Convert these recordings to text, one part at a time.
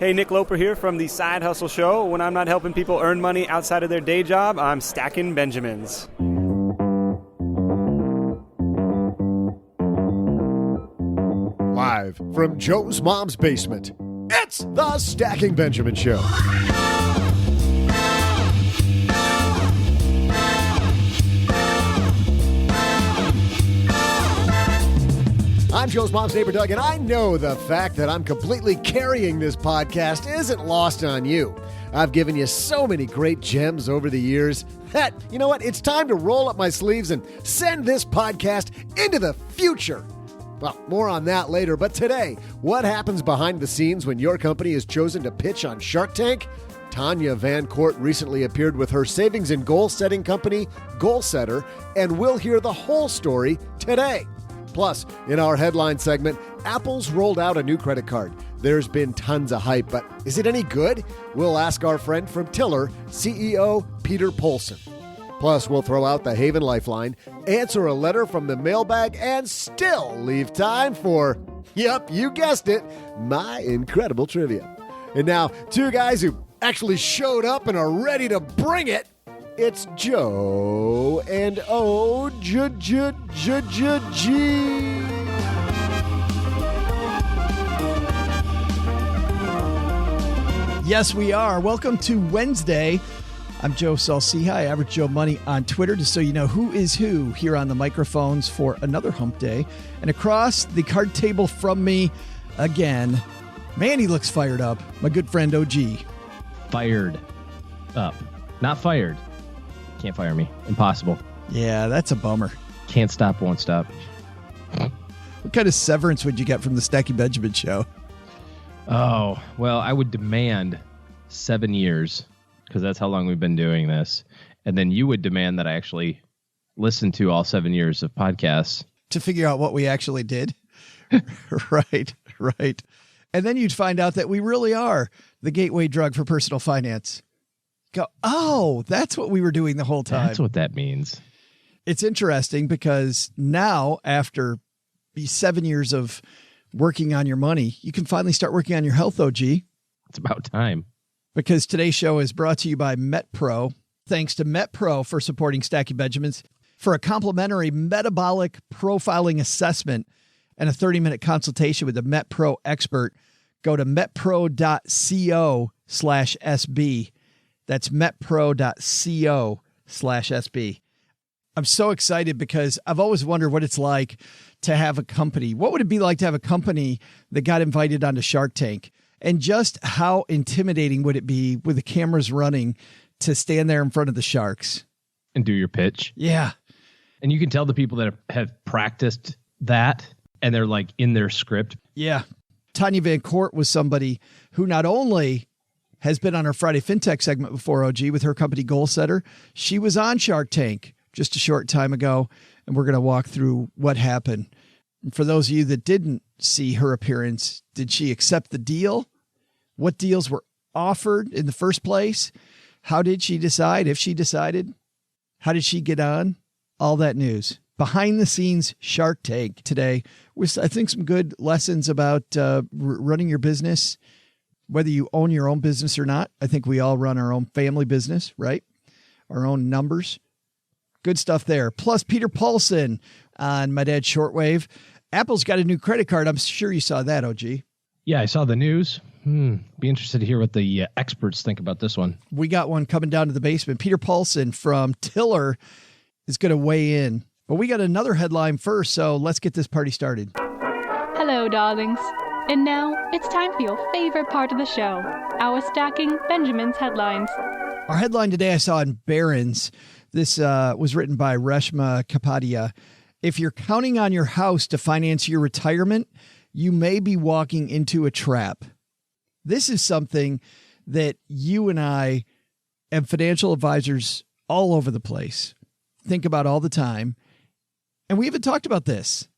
Hey, Nick Loper here from the Side Hustle Show. When I'm not helping people earn money outside of their day job, I'm stacking Benjamins. Live from Joe's mom's basement, it's the Stacking Benjamin Show. I'm Joe's mom's neighbor, Doug, and I know the fact that I'm completely carrying this podcast isn't lost on you. I've given you so many great gems over the years that, you know what, it's time to roll up my sleeves and send this podcast into the future. Well, more on that later, but today, what happens behind the scenes when your company is chosen to pitch on Shark Tank? Tanya VanCourt recently appeared with her savings and goal-setting company, Goalsetter, and we'll hear the whole story today. Plus, in our headline segment, Apple's rolled out a new credit card. There's been tons of hype, but is it any good? We'll ask our friend from Tiller, CEO Peter Polson. Plus, we'll throw out the Haven Lifeline, answer a letter from the mailbag, and still leave time for, yep, you guessed it, my incredible trivia. And now, two guys who actually showed up and are ready to bring it. It's Joe and O-G-G-G-G. Yes, we are. Welcome to Wednesday. I'm Joe Salciha, Average Joe Money on Twitter, just so you know who is who here on the microphones for another hump day. And across the card table from me again, man, he looks fired up. My good friend OG. Fired up. Not fired. Can't fire me. Impossible. Yeah, that's a bummer. Can't stop, won't stop. What kind of severance would you get from the Stacking Benjamin Show? Oh, well, I would demand 7 years, because that's how long we've been doing this. And then you would demand that I actually listen to all 7 years of podcasts. To figure out what we actually did? Right. And then you'd find out that we really are the gateway drug for personal finance. Go, oh, that's what we were doing the whole time. That's what that means. It's interesting because now, after 7 years of working on your money, you can finally start working on your health, OG. It's about time. Because today's show is brought to you by MetPro. Thanks to MetPro for supporting Stacking Benjamins. For a complimentary metabolic profiling assessment and a 30-minute consultation with a MetPro expert, go to metpro.co/SB. That's metpro.co/SB. I'm so excited because I've always wondered what it's like to have a company. What would it be like to have a company that got invited onto Shark Tank? And just how intimidating would it be with the cameras running to stand there in front of the sharks? And do your pitch. Yeah. And you can tell the people that have practiced that and they're like in their script. Yeah. Tanya VanCourt was somebody who not only has been on our Friday FinTech segment before, OG, with her company Goalsetter. She was on Shark Tank just a short time ago, and we're going to walk through what happened. And for those of you that didn't see her appearance, did she accept the deal? What deals were offered in the first place? How did she decide, if she decided? How did she get on? All that news. Behind the scenes Shark Tank today with, I think, some good lessons about running your business. Whether you own your own business or not, I think we all run our own family business, right? Our own numbers. Good stuff there. Plus, Peter Polson on My Dad's Shortwave. Apple's got a new credit card. I'm sure you saw that, OG. Yeah, I saw the news. Be interested to hear what the experts think about this one. We got one coming down to the basement. Peter Polson from Tiller is going to weigh in. But we got another headline first, so let's get this party started. Hello, darlings. And now, it's time for your favorite part of the show, our Stacking Benjamin's headlines. Our headline today I saw in Barrons. This was written by Reshma Kapadia. If you're counting on your house to finance your retirement, you may be walking into a trap. This is something that you and I and financial advisors all over the place think about all the time. And we haven't talked about this.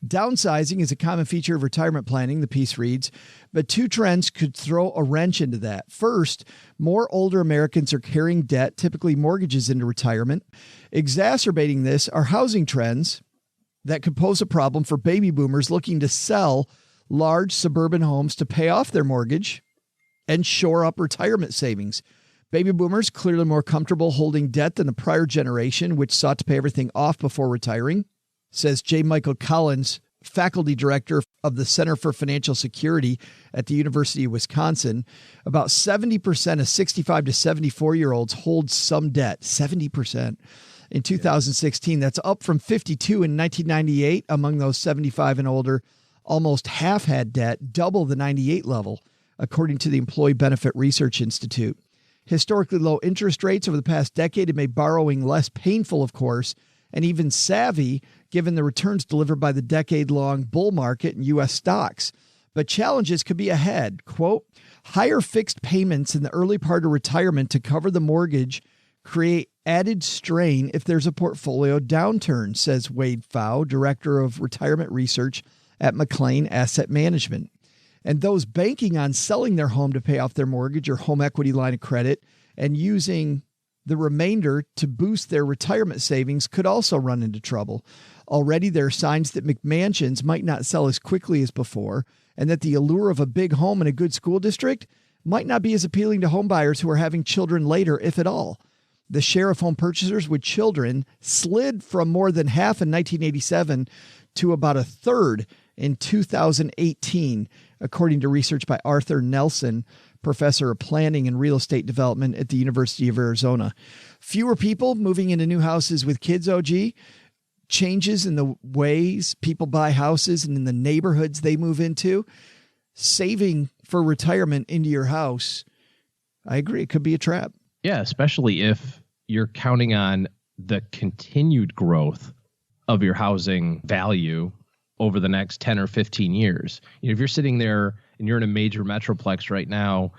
Downsizing is a common feature of retirement planning, the piece reads, but two trends could throw a wrench into that. First, more older Americans are carrying debt, typically mortgages, into retirement. Exacerbating this are housing trends that could pose a problem for baby boomers looking to sell large suburban homes to pay off their mortgage and shore up retirement savings. Baby boomers clearly more comfortable holding debt than the prior generation, which sought to pay everything off before retiring, says J. Michael Collins, faculty director of the Center for Financial Security at the University of Wisconsin. About 70% of 65 to 74-year-olds hold some debt, 70%. In 2016, that's up from 52 in 1998 among those 75 and older. Almost half had debt, double the 98 level, according to the Employee Benefit Research Institute. Historically low interest rates over the past decade have made borrowing less painful, of course, and even savvy, given the returns delivered by the decade-long bull market in U.S. stocks. But challenges could be ahead. Quote, higher fixed payments in the early part of retirement to cover the mortgage create added strain if there's a portfolio downturn, says Wade Pfau, director of retirement research at McLean Asset Management. And those banking on selling their home to pay off their mortgage or home equity line of credit and using the remainder to boost their retirement savings could also run into trouble. Already there are signs that McMansions might not sell as quickly as before, and that the allure of a big home in a good school district might not be as appealing to home buyers who are having children later, if at all. The share of home purchasers with children slid from more than half in 1987 to about a third in 2018, according to research by Arthur Nelson, professor of planning and real estate development at the University of Arizona. Fewer people moving into new houses with kids, OG. Changes in the ways people buy houses and in the neighborhoods they move into. Saving for retirement into your house, I agree, it could be a trap. Yeah, especially if you're counting on the continued growth of your housing value over the next 10 or 15 years. You know, if you're sitting there and you're in a major metroplex right now,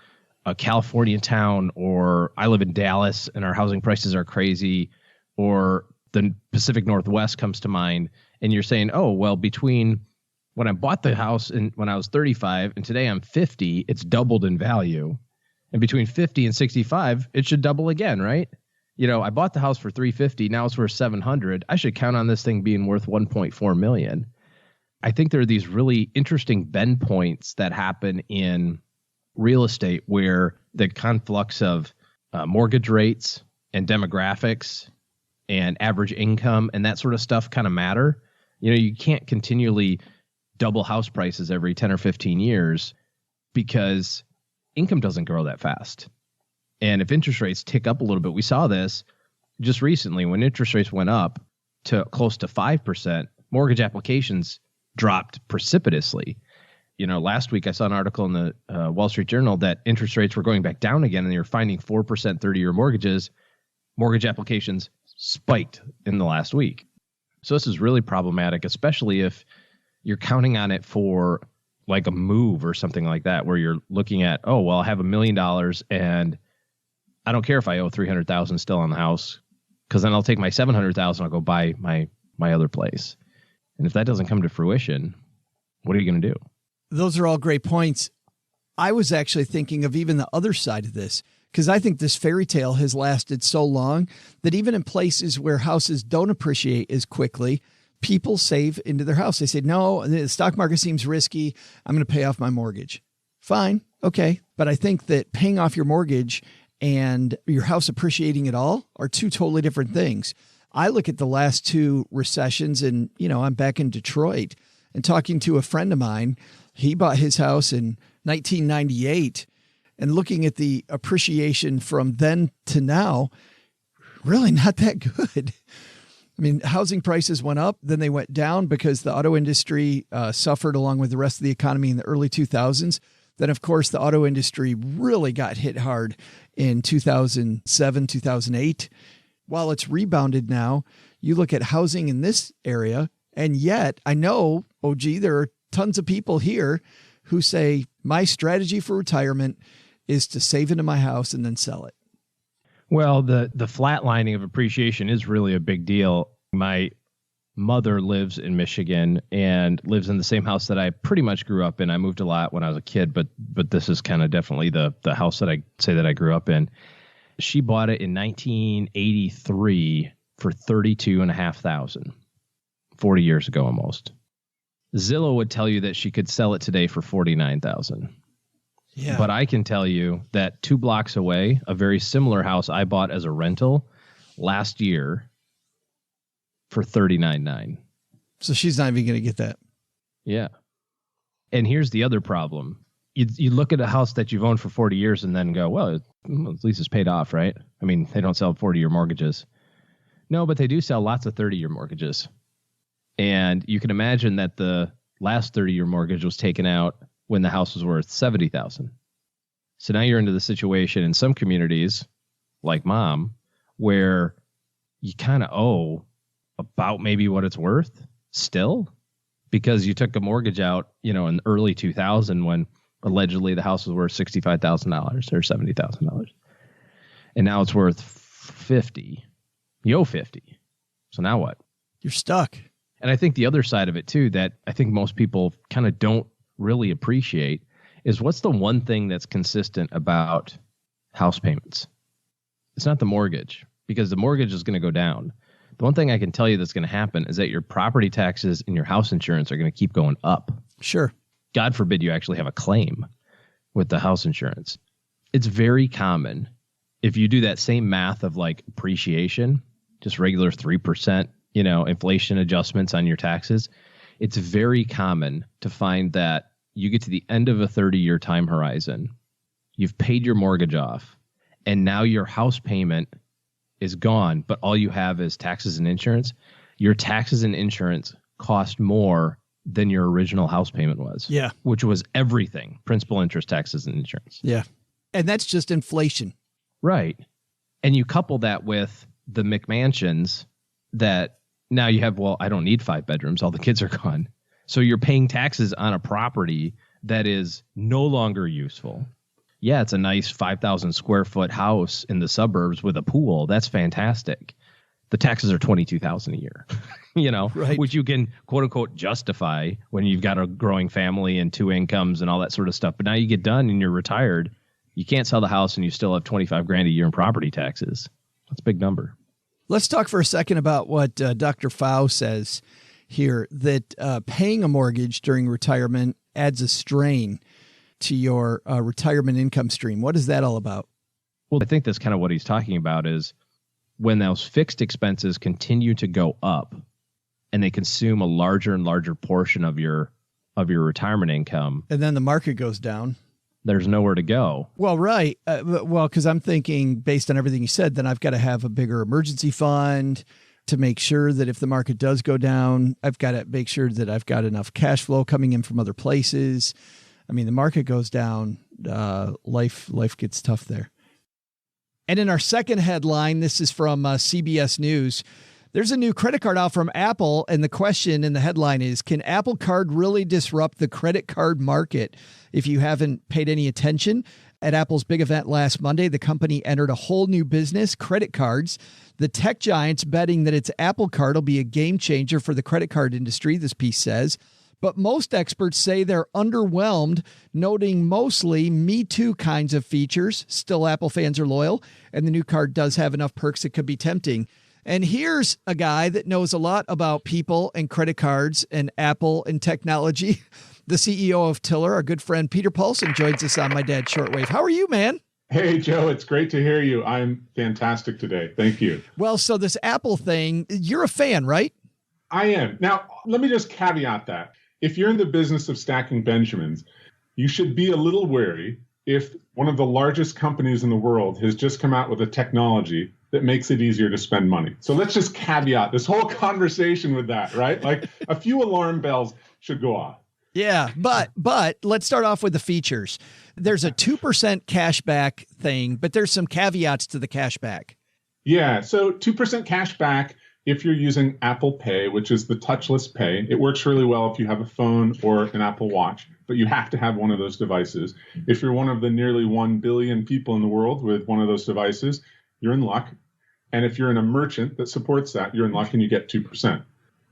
a California town, or I live in Dallas and our housing prices are crazy, or the Pacific Northwest comes to mind, and you're saying, oh, well, between when I bought the house and when I was 35 and today I'm 50, it's doubled in value. And between 50 and 65, it should double again, right? You know, I bought the house for $350, now it's worth $700. I should count on this thing being worth $1.4 million. I think there are these really interesting bend points that happen in real estate where the conflux of mortgage rates and demographics and average income and that sort of stuff kind of matter. You know, you can't continually double house prices every 10 or 15 years because income doesn't grow that fast. And if interest rates tick up a little bit, we saw this just recently when interest rates went up to close to 5%, mortgage applications dropped precipitously. You know, last week I saw an article in the Wall Street Journal that interest rates were going back down again and they were finding 4% 30-year mortgages. Mortgage applications spiked in the last week. So this is really problematic, especially if you're counting on it for like a move or something like that, where you're looking at, oh, well, I have $1 million and I don't care if I owe $300,000 still on the house, because then I'll take my $700,000, I'll go buy my other place. And if that doesn't come to fruition, what are you going to do? Those are all great points. I was actually thinking of even the other side of this, because I think this fairy tale has lasted so long that even in places where houses don't appreciate as quickly, people save into their house. They say, no, the stock market seems risky. I'm going to pay off my mortgage. Fine. Okay. But I think that paying off your mortgage and your house appreciating at all are two totally different things. I look at the last two recessions and, you know, I'm back in Detroit and talking to a friend of mine. He bought his house in 1998 and looking at the appreciation from then to now, really not that good. I mean, housing prices went up, then they went down because the auto industry suffered along with the rest of the economy in the early 2000s. Then, of course, the auto industry really got hit hard in 2007, 2008. While it's rebounded now, you look at housing in this area, and yet I know, OG, there are tons of people here who say my strategy for retirement is to save into my house and then sell it. Well, the flatlining of appreciation is really a big deal. My mother lives in Michigan and lives in the same house that I pretty much grew up in. I moved a lot when I was a kid, but this is kind of definitely the house that I say that I grew up in. She bought it in 1983 for $32,500, 40 years ago almost. Zillow would tell you that she could sell it today for $49,000. Yeah. But I can tell you that 2 blocks away, a very similar house I bought as a rental last year for $39,900. So she's not even going to get that. Yeah. And here's the other problem. You look at a house that you've owned for 40 years and then go, well, at least it's paid off, right? I mean, they don't sell 40-year mortgages. No, but they do sell lots of 30-year mortgages. And you can imagine that the last 30-year mortgage was taken out when the house was worth $70,000. So now you're into the situation in some communities, like Mom, where you kind of owe about maybe what it's worth still, because you took a mortgage out, in early 2000 when allegedly the house was worth $65,000 or $70,000. And now it's worth 50. You owe 50. So now what? You're stuck. And I think the other side of it too, that I think most people kind of don't really appreciate, is what's the one thing that's consistent about house payments? It's not the mortgage, because the mortgage is going to go down. The one thing I can tell you that's going to happen is that your property taxes and your house insurance are going to keep going up. Sure. God forbid you actually have a claim with the house insurance. It's very common, if you do that same math of like appreciation, just regular 3%, inflation adjustments on your taxes, it's very common to find that you get to the end of a 30-year time horizon, you've paid your mortgage off, and now your house payment is gone, but all you have is taxes and insurance. Your taxes and insurance cost more than your original house payment was. Yeah. Which was everything: principal, interest, taxes, and insurance. Yeah. And that's just inflation. Right. And you couple that with the McMansions that now you have, well, I don't need 5 bedrooms. All the kids are gone. So you're paying taxes on a property that is no longer useful. Yeah, it's a nice 5,000 square foot house in the suburbs with a pool. That's fantastic. The taxes are $22,000 a year, Right. Which you can quote unquote justify when you've got a growing family and 2 incomes and all that sort of stuff. But now you get done and you're retired. You can't sell the house and you still have $25,000 a year in property taxes. That's a big number. Let's talk for a second about what Dr. Pfau says here, that paying a mortgage during retirement adds a strain to your retirement income stream. What is that all about? Well, I think that's kind of what he's talking about, is when those fixed expenses continue to go up and they consume a larger and larger portion of your retirement income. And then the market goes down. There's nowhere to go. Well, right. Because I'm thinking, based on everything you said, then I've got to have a bigger emergency fund to make sure that if the market does go down, I've got to make sure that I've got enough cash flow coming in from other places. I mean, the market goes down, life gets tough there. And in our second headline, this is from CBS News. There's a new credit card out from Apple, and the question in the headline is, can Apple Card really disrupt the credit card market? If you haven't paid any attention, at Apple's big event last Monday, the company entered a whole new business, credit cards. The tech giant's betting that its Apple Card will be a game changer for the credit card industry, this piece says. But most experts say they're underwhelmed, noting mostly Me Too kinds of features. Still, Apple fans are loyal, and the new card does have enough perks that could be tempting. And here's a guy that knows a lot about people and credit cards and Apple and technology. The CEO of Tiller, our good friend Peter Polson, joins us on My Dad's Shortwave. How are you, man? Hey, Joe, it's great to hear you. I'm fantastic today. Thank you. Well, so this Apple thing, you're a fan, right? I am. Now, let me just caveat that. If you're in the business of stacking Benjamins, you should be a little wary if one of the largest companies in the world has just come out with a technology that makes it easier to spend money. So let's just caveat this whole conversation with that, right? Like a few alarm bells should go off. Yeah, but let's start off with the features. There's a 2% cashback thing, but there's some caveats to the cashback. Yeah, so 2% cashback if you're using Apple Pay, which is the touchless pay. It works really well if you have a phone or an Apple Watch, but you have to have one of those devices. If you're one of the nearly 1 billion people in the world with one of those devices, you're in luck. And if you're in a merchant that supports that, you're in luck and you get 2%.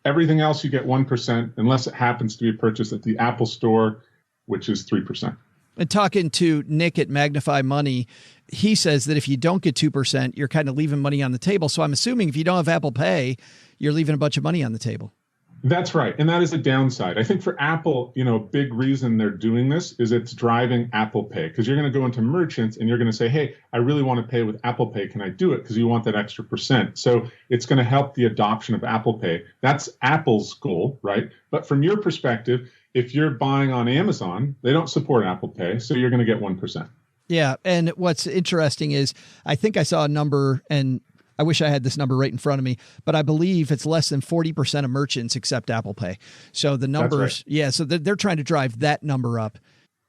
Everything else, you get 1%, unless it happens to be a purchase at the Apple Store, which is 3%. And talking to Nick at Magnify Money, he says that if you don't get 2%, you're kind of leaving money on the table. So I'm assuming if you don't have Apple Pay, you're leaving a bunch of money on the table. That's right. And that is a downside. I think for Apple, a big reason they're doing this is it's driving Apple Pay, because you're going to go into merchants and you're going to say, hey, I really want to pay with Apple Pay. Can I do it? Because you want that extra percent. So it's going to help the adoption of Apple Pay. That's Apple's goal, right? But from your perspective, if you're buying on Amazon, they don't support Apple Pay. So you're going to get 1%. Yeah. And what's interesting is I think I saw a number, and I wish I had this number right in front of me, but I believe it's less than 40% of merchants accept Apple Pay. So the numbers, right. So they're trying to drive that number up.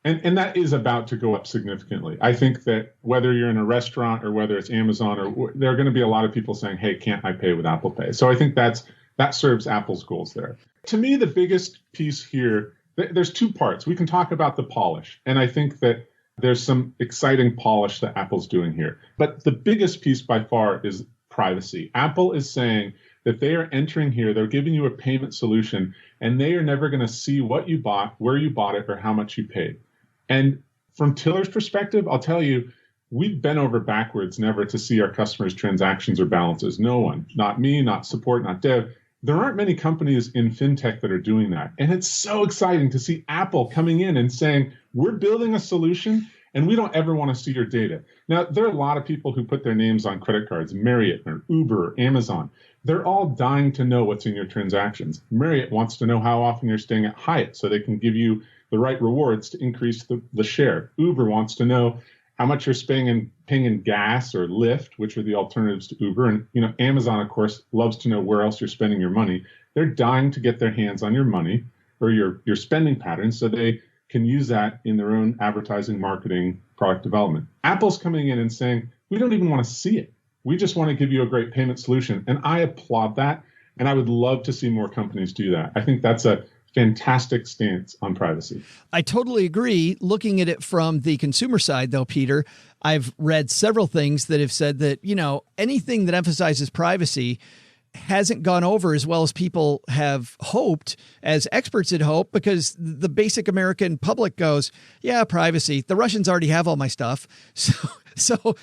And that is about to go up significantly. I think that whether you're in a restaurant or whether it's Amazon, or there are going to be a lot of people saying, hey, can't I pay with Apple Pay? So I think that serves Apple's goals there. To me, the biggest piece here, there's two parts. We can talk about the polish, and I think that there's some exciting polish that Apple's doing here. But the biggest piece by far is privacy. Apple is saying that they are entering here, they're giving you a payment solution, and they are never going to see what you bought, where you bought it, or how much you paid. And from Tiller's perspective, I'll tell you, we've bent over backwards never to see our customers' transactions or balances. No one, not me, not support, not dev. There aren't many companies in FinTech that are doing that. And it's so exciting to see Apple coming in and saying, we're building a solution and we don't ever want to see your data. Now, there are a lot of people who put their names on credit cards, Marriott or Uber or Amazon. They're all dying to know what's in your transactions. Marriott wants to know how often you're staying at Hyatt so they can give you the right rewards to increase the share. Uber wants to know how much you're paying in gas or Lyft, which are the alternatives to Uber. And Amazon, of course, loves to know where else you're spending your money. They're dying to get their hands on your money or your spending patterns so they can use that in their own advertising, marketing, product development. Apple's coming in and saying, we don't even want to see it. We just want to give you a great payment solution. And I applaud that. And I would love to see more companies do that. I think that's a fantastic stance on privacy. I totally agree. Looking at it from the consumer side, though, Peter, I've read several things that have said that, anything that emphasizes privacy hasn't gone over as well as people have hoped, as experts had hoped, because the basic American public goes, yeah, privacy. The Russians already have all my stuff. So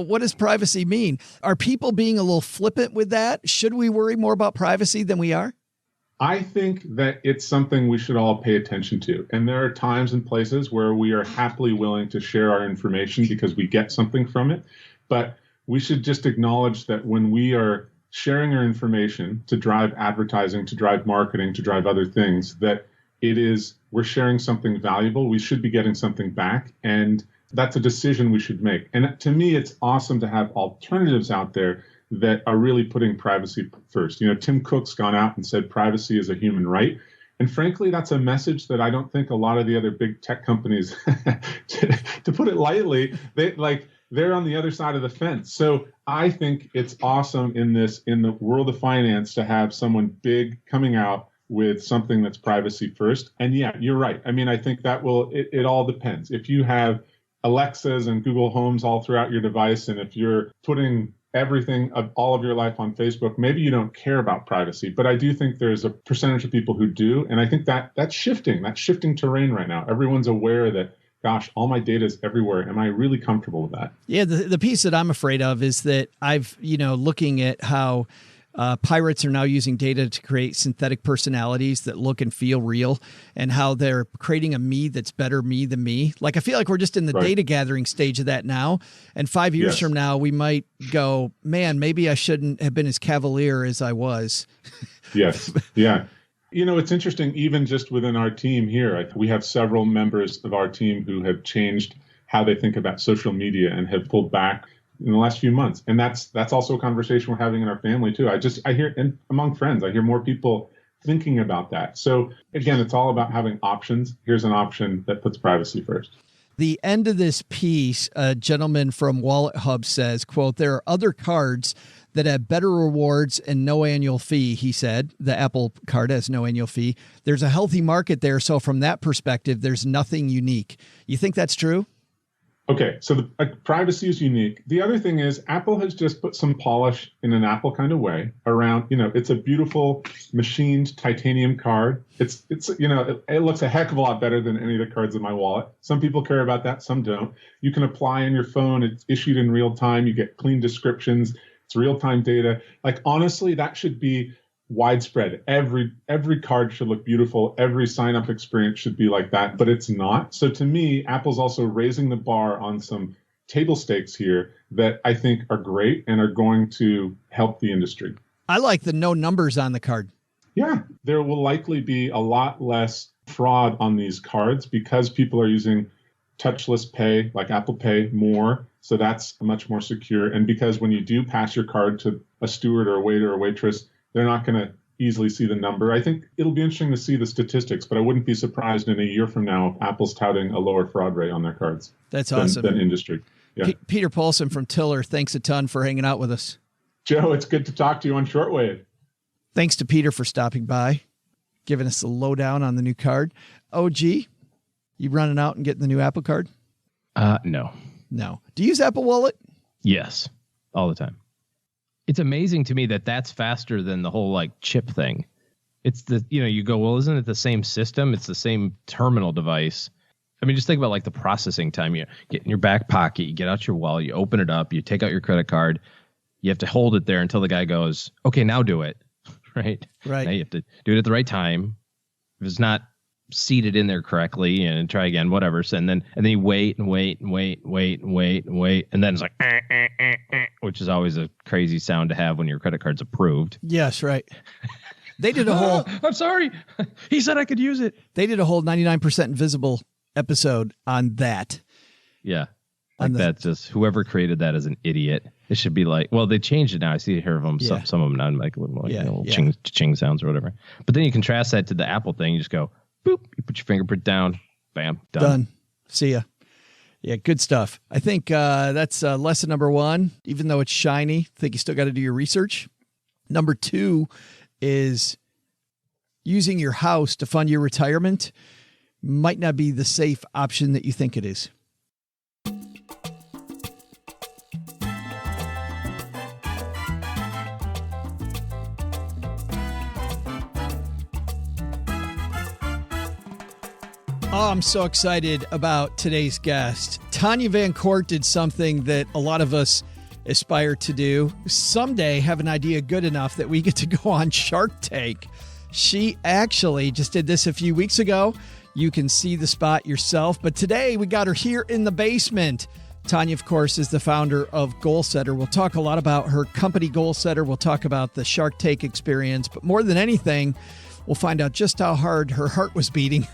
what does privacy mean? Are people being a little flippant with that? Should we worry more about privacy than we are? I think that it's something we should all pay attention to. And there are times and places where we are happily willing to share our information because we get something from it. But we should just acknowledge that when we are sharing our information to drive advertising, to drive marketing, to drive other things, that we're sharing something valuable. We should be getting something back. And that's a decision we should make. And to me, it's awesome to have alternatives out there that are really putting privacy first. Tim Cook's gone out and said privacy is a human right. And frankly, that's a message that I don't think a lot of the other big tech companies, to put it lightly, they're on the other side of the fence. So I think it's awesome in the world of finance to have someone big coming out with something that's privacy first. And yeah, you're right. I mean, I think that it all depends. If you have Alexas and Google Homes all throughout your device, and if you're putting everything of all of your life on Facebook, maybe you don't care about privacy. But I do think there's a percentage of people who do. And I think that's shifting terrain right now. Everyone's aware that, gosh, all my data is everywhere. Am I really comfortable with that? Yeah, the piece that I'm afraid of is that looking at how pirates are now using data to create synthetic personalities that look and feel real, and how they're creating a me that's better me than me. Like, I feel like we're just in the data gathering stage of that now. And 5 years from now, we might go, man, maybe I shouldn't have been as cavalier as I was. Yes. Yeah. It's interesting, even just within our team here, we have several members of our team who have changed how they think about social media and have pulled back in the last few months. And that's also a conversation we're having in our family too. I hear, and among friends, I hear more people thinking about that. So again, it's all about having options. Here's an option that puts privacy first. The end of this piece, a gentleman from Wallet Hub says, quote, there are other cards that have better rewards and no annual fee, he said. The Apple card has no annual fee. There's a healthy market there. So from that perspective, there's nothing unique. You think that's true? Okay, so privacy is unique. The other thing is Apple has just put some polish in an Apple kind of way around, it's a beautiful machined titanium card. It looks a heck of a lot better than any of the cards in my wallet. Some people care about that, some don't. You can apply on your phone. It's issued in real time. You get clean descriptions. It's real-time data. Like, honestly, that should be widespread. Every card should look beautiful. Every sign-up experience should be like that, but it's not. So to me, Apple's also raising the bar on some table stakes here that I think are great and are going to help the industry. I like the no numbers on the card. Yeah, there will likely be a lot less fraud on these cards because people are using touchless pay like Apple Pay more. So that's much more secure. And because when you do pass your card to a steward or a waiter or waitress, they're not going to easily see the number. I think it'll be interesting to see the statistics, but I wouldn't be surprised in a year from now if Apple's touting a lower fraud rate on their cards. That's awesome. Than industry. Yeah. Peter Polson from Tiller, thanks a ton for hanging out with us. Joe, it's good to talk to you on Shortwave. Thanks to Peter for stopping by, giving us the lowdown on the new card. OG, you running out and getting the new Apple card? No. No. Do you use Apple Wallet? Yes, all the time. It's amazing to me that that's faster than the whole like chip thing. It's you go, well, isn't it the same system? It's the same terminal device. I mean, just think about like the processing time. You get in your back pocket, you get out your wallet, you open it up, you take out your credit card. You have to hold it there until the guy goes, okay, now do it. Right. Right. Now you have to do it at the right time. If it's not seated in there correctly, and try again, whatever. So, and then you wait. And then it's like, which is always a crazy sound to have when your credit card's approved. Yes. Right. They did a whole, I'm sorry. He said I could use it. They did a whole 99% Invisible episode on that. Yeah. Like that's just whoever created that is an idiot. It should be like, well, they changed it now. I see here of them. Yeah. Some of them now make a little more ching sounds or whatever. But then you contrast that to the Apple thing. You just go, boop, you put your fingerprint down, bam, done. See ya. Yeah, good stuff. I think that's lesson number 1. Even though it's shiny, I think you still got to do your research. Number 2 is using your house to fund your retirement might not be the safe option that you think it is. Oh, I'm so excited about today's guest. Tanya VanCourt did something that a lot of us aspire to do. Someday have an idea good enough that we get to go on Shark Tank. She actually just did this a few weeks ago. You can see the spot yourself. But today we got her here in the basement. Tanya, of course, is the founder of Goalsetter. We'll talk a lot about her company, Goalsetter. We'll talk about the Shark Tank experience. But more than anything, we'll find out just how hard her heart was beating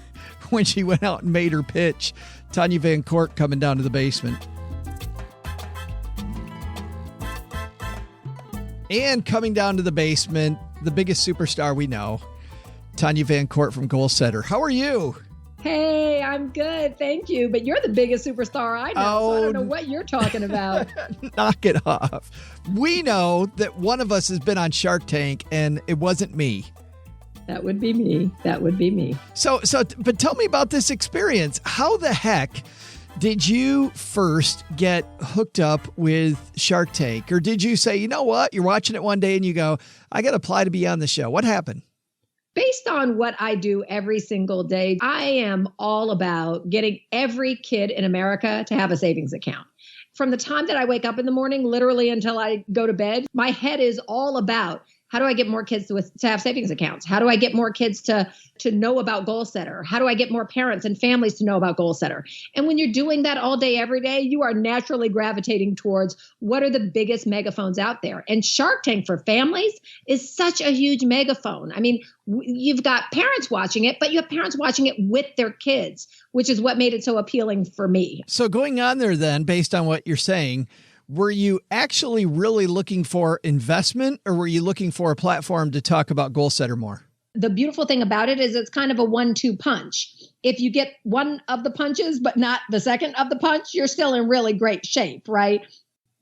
when she went out and made her pitch. Tanya VanCourt coming down to the basement. And coming down to the basement, the biggest superstar we know, Tanya VanCourt from Goalsetter. How are you? Hey, I'm good. Thank you. But you're the biggest superstar I know. So I don't know what you're talking about. Knock it off. We know that one of us has been on Shark Tank, and it wasn't me. That would be me. That would be me. But tell me about this experience. How the heck did you first get hooked up with Shark Tank? Or did you say, you know what? You're watching it one day and you go, I got to apply to be on the show. What happened? Based on what I do every single day, I am all about getting every kid in America to have a savings account. From the time that I wake up in the morning, literally until I go to bed, my head is all about how do I get more kids to have savings accounts? How do I get more kids to know about Goalsetter? How do I get more parents and families to know about Goalsetter? And when you're doing that all day, every day, you are naturally gravitating towards what are the biggest megaphones out there. And Shark Tank for families is such a huge megaphone. I mean, you've got parents watching it, but you have parents watching it with their kids, which is what made it so appealing for me. So going on there then, based on what you're saying, were you actually really looking for investment, or were you looking for a platform to talk about Goalsetter more? The beautiful thing about it is it's kind of a 1-2 punch. If you get one of the punches, but not the second of the punch, you're still in really great shape, right?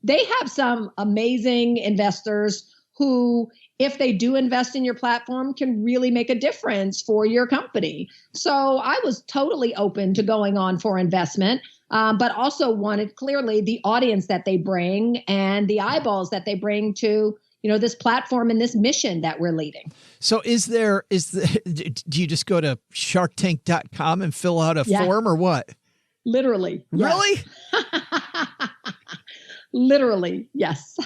They have some amazing investors who, if they do invest in your platform, can really make a difference for your company. So I was totally open to going on for investment. But also wanted clearly the audience that they bring and the eyeballs that they bring to, this platform and this mission that we're leading. So do you just go to sharktank.com and fill out a form or what? Literally. Yes. Really? Literally. Yes.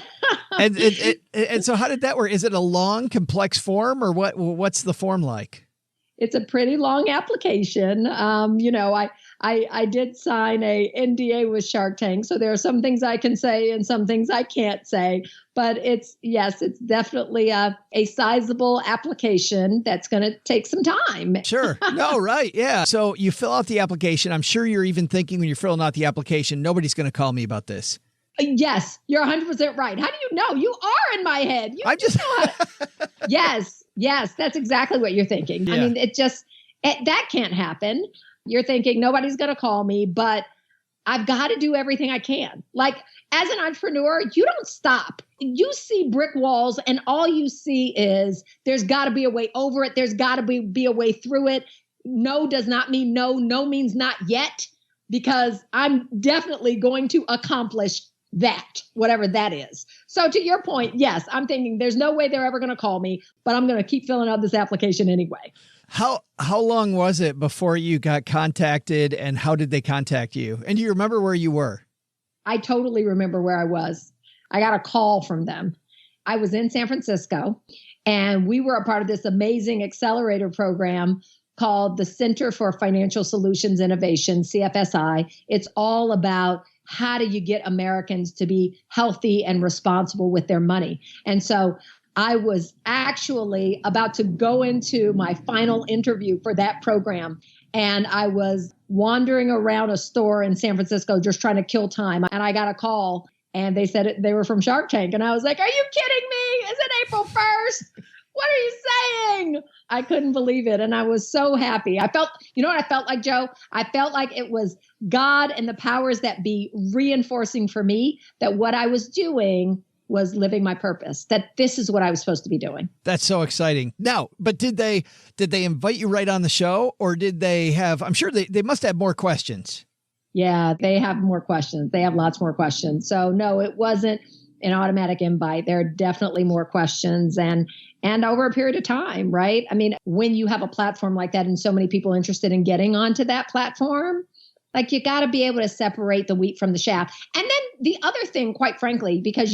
And so how did that work? Is it a long, complex form or what's the form like? It's a pretty long application. I did sign a NDA with Shark Tank, so there are some things I can say and some things I can't say. But it's definitely a sizable application that's going to take some time. Sure. No, right. Yeah. So you fill out the application. I'm sure you're even thinking when you're filling out the application, nobody's going to call me about this. Yes, you're 100% right. How do you know? You are in my head. Yes, that's exactly what you're thinking. Yeah. I mean, that can't happen. You're thinking nobody's going to call me, but I've got to do everything I can. Like as an entrepreneur, you don't stop. You see brick walls and all you see is there's got to be a way over it. There's got to be a way through it. No does not mean no. No means not yet, because I'm definitely going to accomplish that, whatever that is. So to your point, yes, I'm thinking there's no way they're ever going to call me, but I'm going to keep filling out this application anyway. How long was it before you got contacted, and how did they contact you? And do you remember where you were? I totally remember where I was. I got a call from them. I was in San Francisco, and we were a part of this amazing accelerator program called the Center for Financial Solutions Innovation, CFSI. It's all about how do you get Americans to be healthy and responsible with their money. And so I was actually about to go into my final interview for that program. And I was wandering around a store in San Francisco just trying to kill time. And I got a call and they said they were from Shark Tank. And I was like, are you kidding me? Is it April 1st? What are you saying? I couldn't believe it. And I was so happy. I felt, you know what I felt like, Joe? I felt like it was God and the powers that be reinforcing for me that what I was doing was living my purpose, that this is what I was supposed to be doing. That's so exciting. Now, but did they invite you right on the show, or did they have, I'm sure they must have more questions. Yeah, they have more questions. They have lots more questions. So no, it wasn't an automatic invite. There are definitely more questions and over a period of time, right? I mean, when you have a platform like that and so many people interested in getting onto that platform, like you got to be able to separate the wheat from the chaff. And then the other thing, quite frankly, because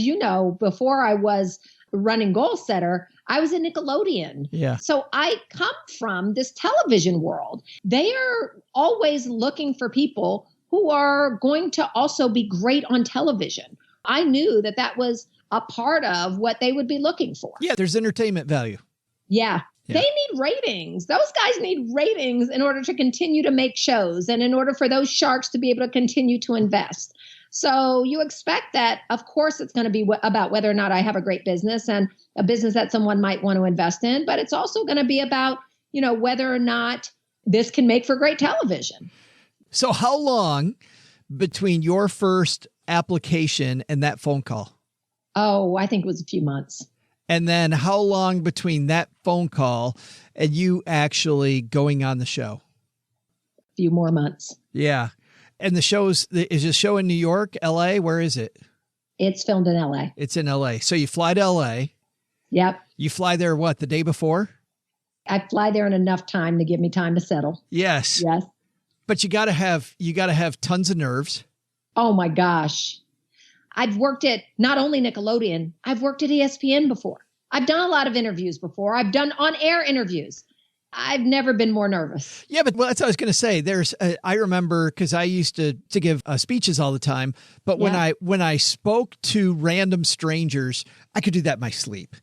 before I was running Goalsetter, I was in Nickelodeon. Yeah. So I come from this television world. They are always looking for people who are going to also be great on television. I knew that was a part of what they would be looking for. Yeah, there's entertainment value. Yeah. They need ratings. Those guys need ratings in order to continue to make shows and in order for those sharks to be able to continue to invest. So you expect that, of course, it's going to be about whether or not I have a great business and a business that someone might want to invest in. But it's also going to be about, whether or not this can make for great television. So how long between your first application and that phone call? Oh, I think it was a few months. And then how long between that phone call and you actually going on the show? A few more months. Yeah. And is the show in New York, LA? Where is it? It's filmed in LA. It's in LA. So you fly to LA. Yep. You fly there, the day before? I fly there in enough time to give me time to settle. Yes. Yes. But you gotta have tons of nerves. Oh my gosh. I've worked at not only Nickelodeon, I've worked at ESPN before. I've done a lot of interviews before. I've done on-air interviews. I've never been more nervous. Yeah, but that's what I was going to say. I remember because I used to give speeches all the time. But when I spoke to random strangers, I could do that in my sleep.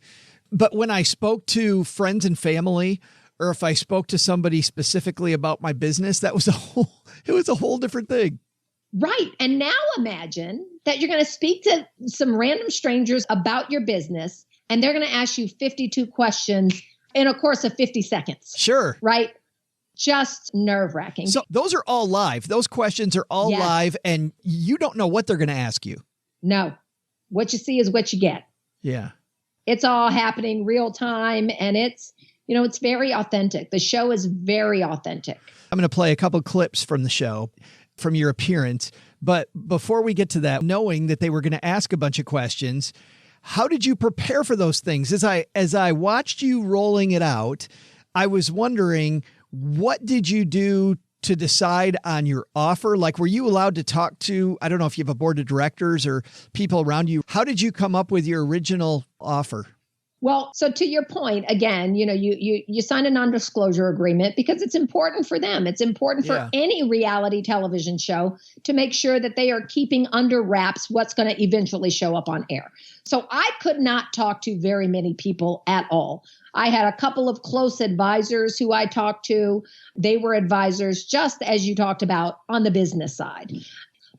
But when I spoke to friends and family, or if I spoke to somebody specifically about my business, it was a whole different thing. Right. And now imagine that you're going to speak to some random strangers about your business, and they're going to ask you 52 questions in a course of 50 seconds. Sure. Right. Just nerve-wracking. So those are all live. Those questions are all live, and you don't know what they're going to ask you. No. What you see is what you get. Yeah. It's all happening real time, and it's very authentic. The show is very authentic. I'm going to play a couple clips from the show, from your appearance. But before we get to that, knowing that they were going to ask a bunch of questions, how did you prepare for those things? As I watched you rolling it out, I was wondering, what did you do to decide on your offer? Like, were you allowed to talk to, I don't know if you have a board of directors or people around you. How did you come up with your original offer? Well, so to your point, again, you sign a non-disclosure agreement because it's important for them. It's important for any reality television show to make sure that they are keeping under wraps what's going to eventually show up on air. So I could not talk to very many people at all. I had a couple of close advisors who I talked to. They were advisors, just as you talked about, on the business side.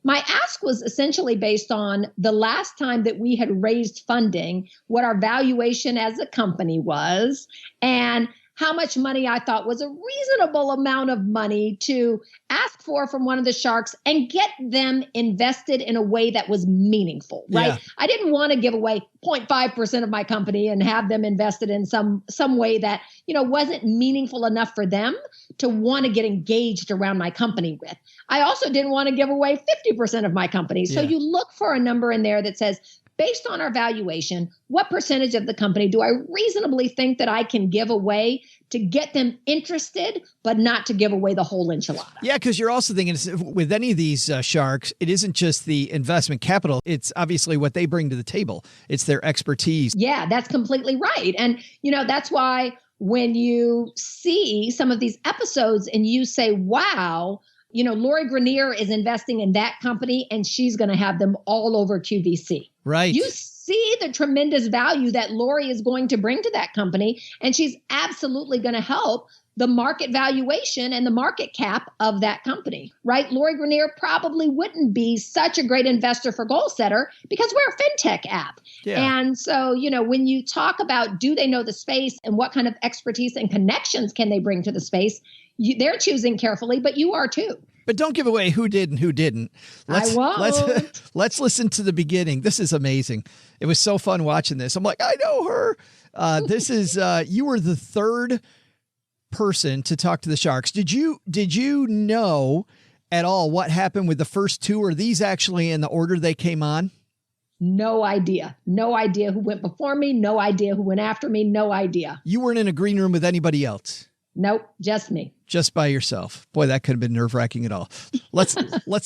My ask was essentially based on the last time that we had raised funding, what our valuation as a company was, and how much money I thought was a reasonable amount of money to ask for from one of the sharks and get them invested in a way that was meaningful, right? Yeah. I didn't want to give away 0.5% of my company and have them invested in some way that, wasn't meaningful enough for them to want to get engaged around my company with. I also didn't want to give away 50% of my company. So you look for a number in there that says, based on our valuation, what percentage of the company do I reasonably think that I can give away to get them interested, but not to give away the whole enchilada? Yeah, because you're also thinking with any of these sharks, it isn't just the investment capital. It's obviously what they bring to the table. It's their expertise. Yeah, that's completely right. And, that's why when you see some of these episodes and you say, wow, Lori Grenier is investing in that company and she's going to have them all over QVC. Right. You see the tremendous value that Lori is going to bring to that company, and she's absolutely going to help the market valuation and the market cap of that company, right? Lori Grenier probably wouldn't be such a great investor for Goalsetter because we're a FinTech app. Yeah. And so, when you talk about do they know the space and what kind of expertise and connections can they bring to the space, they're choosing carefully, but you are too. But don't give away who did and who didn't. I won't. Let's listen to the beginning. This is amazing. It was so fun watching this. I'm like, I know her. This is you were the third person to talk to the sharks. Did you know at all what happened with the first two? Are these actually in the order they came on? No idea. No idea who went before me. No idea who went after me. No idea. You weren't in a green room with anybody else? Nope, just me. Just by yourself. Boy, that could have been nerve-wracking at all. Let's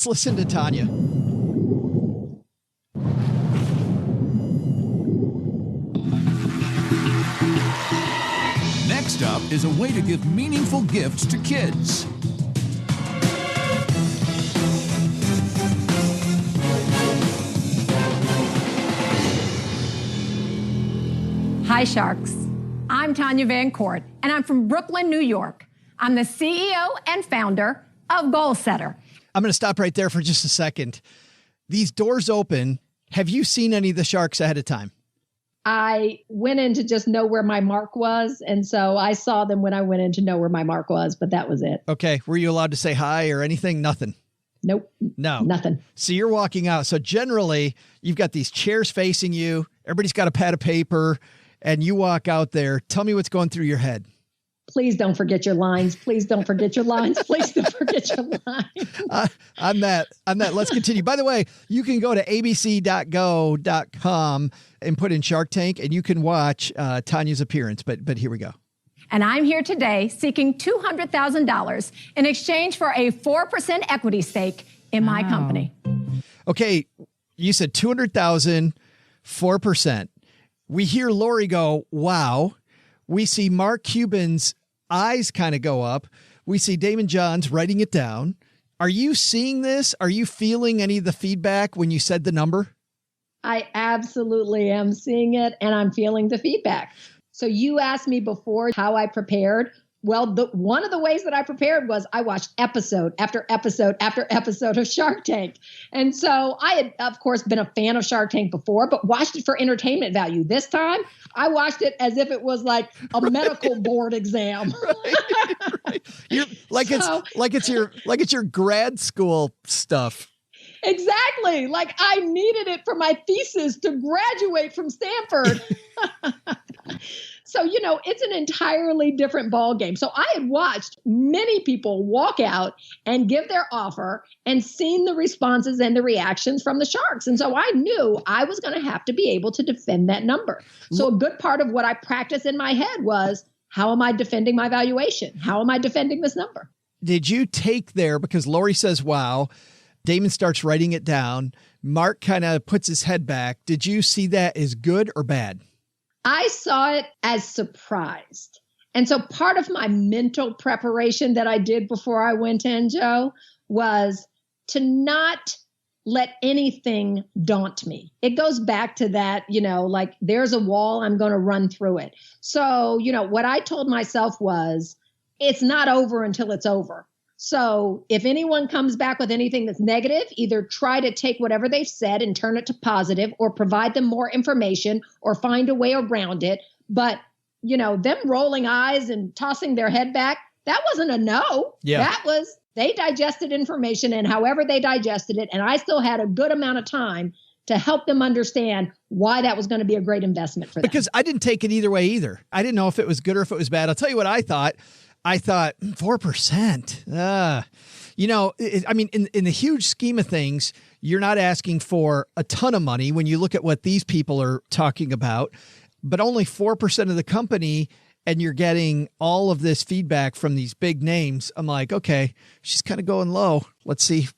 listen to Tanya. Next up is a way to give meaningful gifts to kids. Hi, Sharks. I'm Tanya VanCourt, and I'm from Brooklyn, New York. I'm the CEO and founder of Goalsetter. I'm going to stop right there for just a second. These doors open. Have you seen any of the sharks ahead of time? I went in to just know where my mark was. And so I saw them when I went in to know where my mark was, but that was it. Okay. Were you allowed to say hi or anything? Nothing. Nope. No. Nothing. So you're walking out. So generally, you've got these chairs facing you. Everybody's got a pad of paper. And you walk out there. Tell me what's going through your head. Please don't forget your lines. Please don't forget your lines. Please don't forget your lines. On that. Let's continue. By the way, you can go to abc.go.com and put in Shark Tank, and you can watch Tanya's appearance. But here we go. And I'm here today seeking $200,000 in exchange for a 4% equity stake in my company. Okay, you said $200,000, 4%. We hear Lori go, wow. We see Mark Cuban's eyes kind of go up. We see Damon Johns writing it down. Are you seeing this? Are you feeling any of the feedback when you said the number? I absolutely am seeing it, and I'm feeling the feedback. So you asked me before how I prepared. Well, one of the ways that I prepared was I watched episode after episode after episode of Shark Tank. And so I had, of course, been a fan of Shark Tank before, but watched it for entertainment value. This time, I watched it as if it was like a medical board exam. Right. You're it's your grad school stuff. Exactly. Like I needed it for my thesis to graduate from Stanford. So, it's an entirely different ball game. So I had watched many people walk out and give their offer and seen the responses and the reactions from the sharks. And so I knew I was going to have to be able to defend that number. So a good part of what I practiced in my head was, how am I defending my valuation? How am I defending this number? did you take there, because Lori says, wow, Damon starts writing it down. Mark kind of puts his head back. Did you see that as good or bad? I saw it as surprised. And so part of my mental preparation that I did before I went in, Joe, was to not let anything daunt me. It goes back to that, like there's a wall, I'm going to run through it. So, what I told myself was, it's not over until it's over. So if anyone comes back with anything that's negative, either try to take whatever they've said and turn it to positive, or provide them more information, or find a way around it. But, them rolling eyes and tossing their head back, that wasn't a no. Yeah. That was, they digested information, and however they digested it. And I still had a good amount of time to help them understand why that was going to be a great investment for them. Because I didn't take it either way either. I didn't know if it was good or if it was bad. I'll tell you what I thought. I thought 4%. In the huge scheme of things, you're not asking for a ton of money when you look at what these people are talking about, but only 4% of the company, and you're getting all of this feedback from these big names. I'm like, okay, she's kind of going low. Let's see.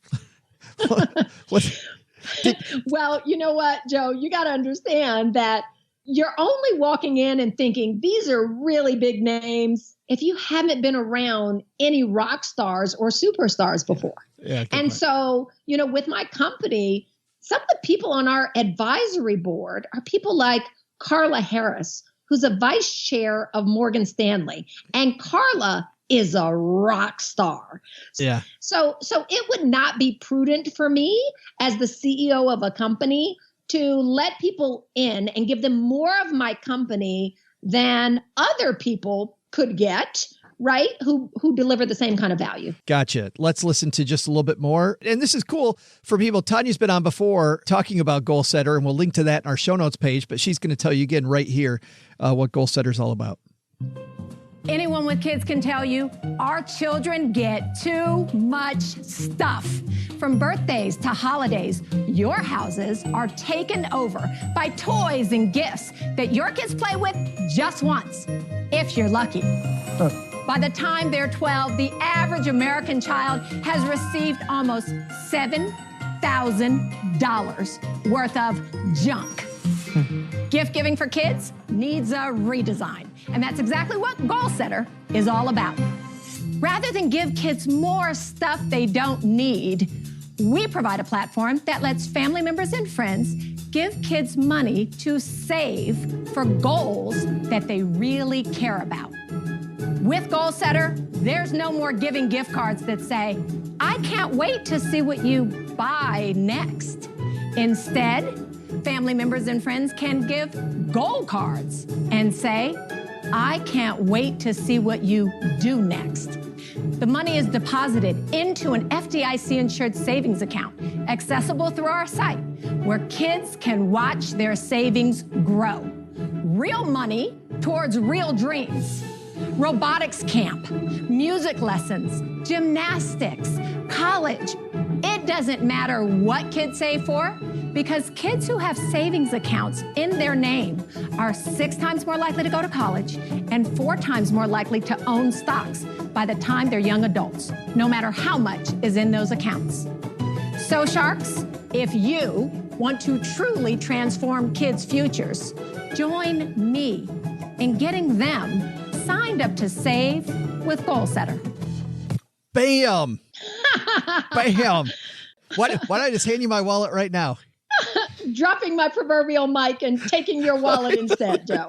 Well, you know what, Joe, you got to understand that you're only walking in and thinking these are really big names if you haven't been around any rock stars or superstars before. Yeah, and so, with my company, some of the people on our advisory board are people like Carla Harris, who's a vice chair of Morgan Stanley. And Carla is a rock star. Yeah. So it would not be prudent for me as the CEO of a company to let people in and give them more of my company than other people could get, right? Who deliver the same kind of value. Gotcha. Let's listen to just a little bit more. And this is cool for people. Tanya's been on before talking about Goalsetter, and we'll link to that in our show notes page, but she's going to tell you again right here what Goalsetter's all about. Anyone with kids can tell you our children get too much stuff. From birthdays to holidays, your houses are taken over by toys and gifts that your kids play with just once, if you're lucky. By the time they're 12, the average American child has received almost $7,000 worth of junk. Gift giving for kids needs a redesign. And that's exactly what Goalsetter is all about. Rather than give kids more stuff they don't need, we provide a platform that lets family members and friends give kids money to save for goals that they really care about. With Goalsetter, there's no more giving gift cards that say, I can't wait to see what you buy next. Instead, family members and friends can give goal cards and say, I can't wait to see what you do next. The money is deposited into an FDIC-insured savings account, accessible through our site, where kids can watch their savings grow. Real money towards real dreams. Robotics camp, music lessons, gymnastics, college. It doesn't matter what kids save for, because kids who have savings accounts in their name are 6 times more likely to go to college and 4 times more likely to own stocks by the time they're young adults, no matter how much is in those accounts. So, Sharks, if you want to truly transform kids' futures, join me in getting them signed up to save with Goalsetter. Bam! Bam! Why don't I just hand you my wallet right now? Dropping my proverbial mic and taking your wallet instead, Joe.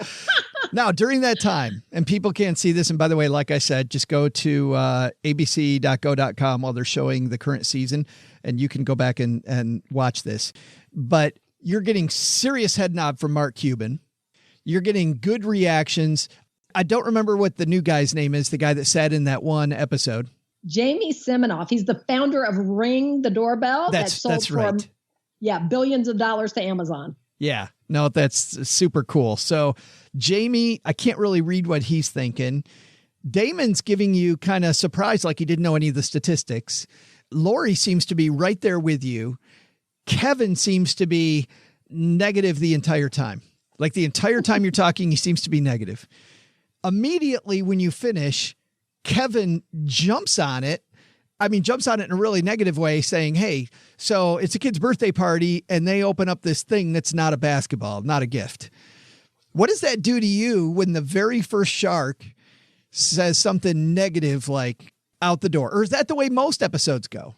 Now, during that time, and people can't see this, and by the way, like I said, just go to abc.go.com while they're showing the current season, and you can go back and watch this. But you're getting serious head nod from Mark Cuban. You're getting good reactions. I don't remember what the new guy's name is, the guy that sat in that one episode. Jamie Siminoff. He's the founder of Ring the Doorbell. That's right. Billions of dollars to Amazon. Yeah, no, that's super cool. So Jamie, I can't really read what he's thinking. Damon's giving you kind of surprise, like he didn't know any of the statistics. Lori seems to be right there with you. Kevin seems to be negative the entire time. Like the entire time you're talking, he seems to be negative. Immediately when you finish, Kevin jumps on it. I mean, jumps on it in a really negative way, saying, hey, so it's a kid's birthday party and they open up this thing that's not a basketball, not a gift. What does that do to you when the very first shark says something negative like out the door? Or is that the way most episodes go?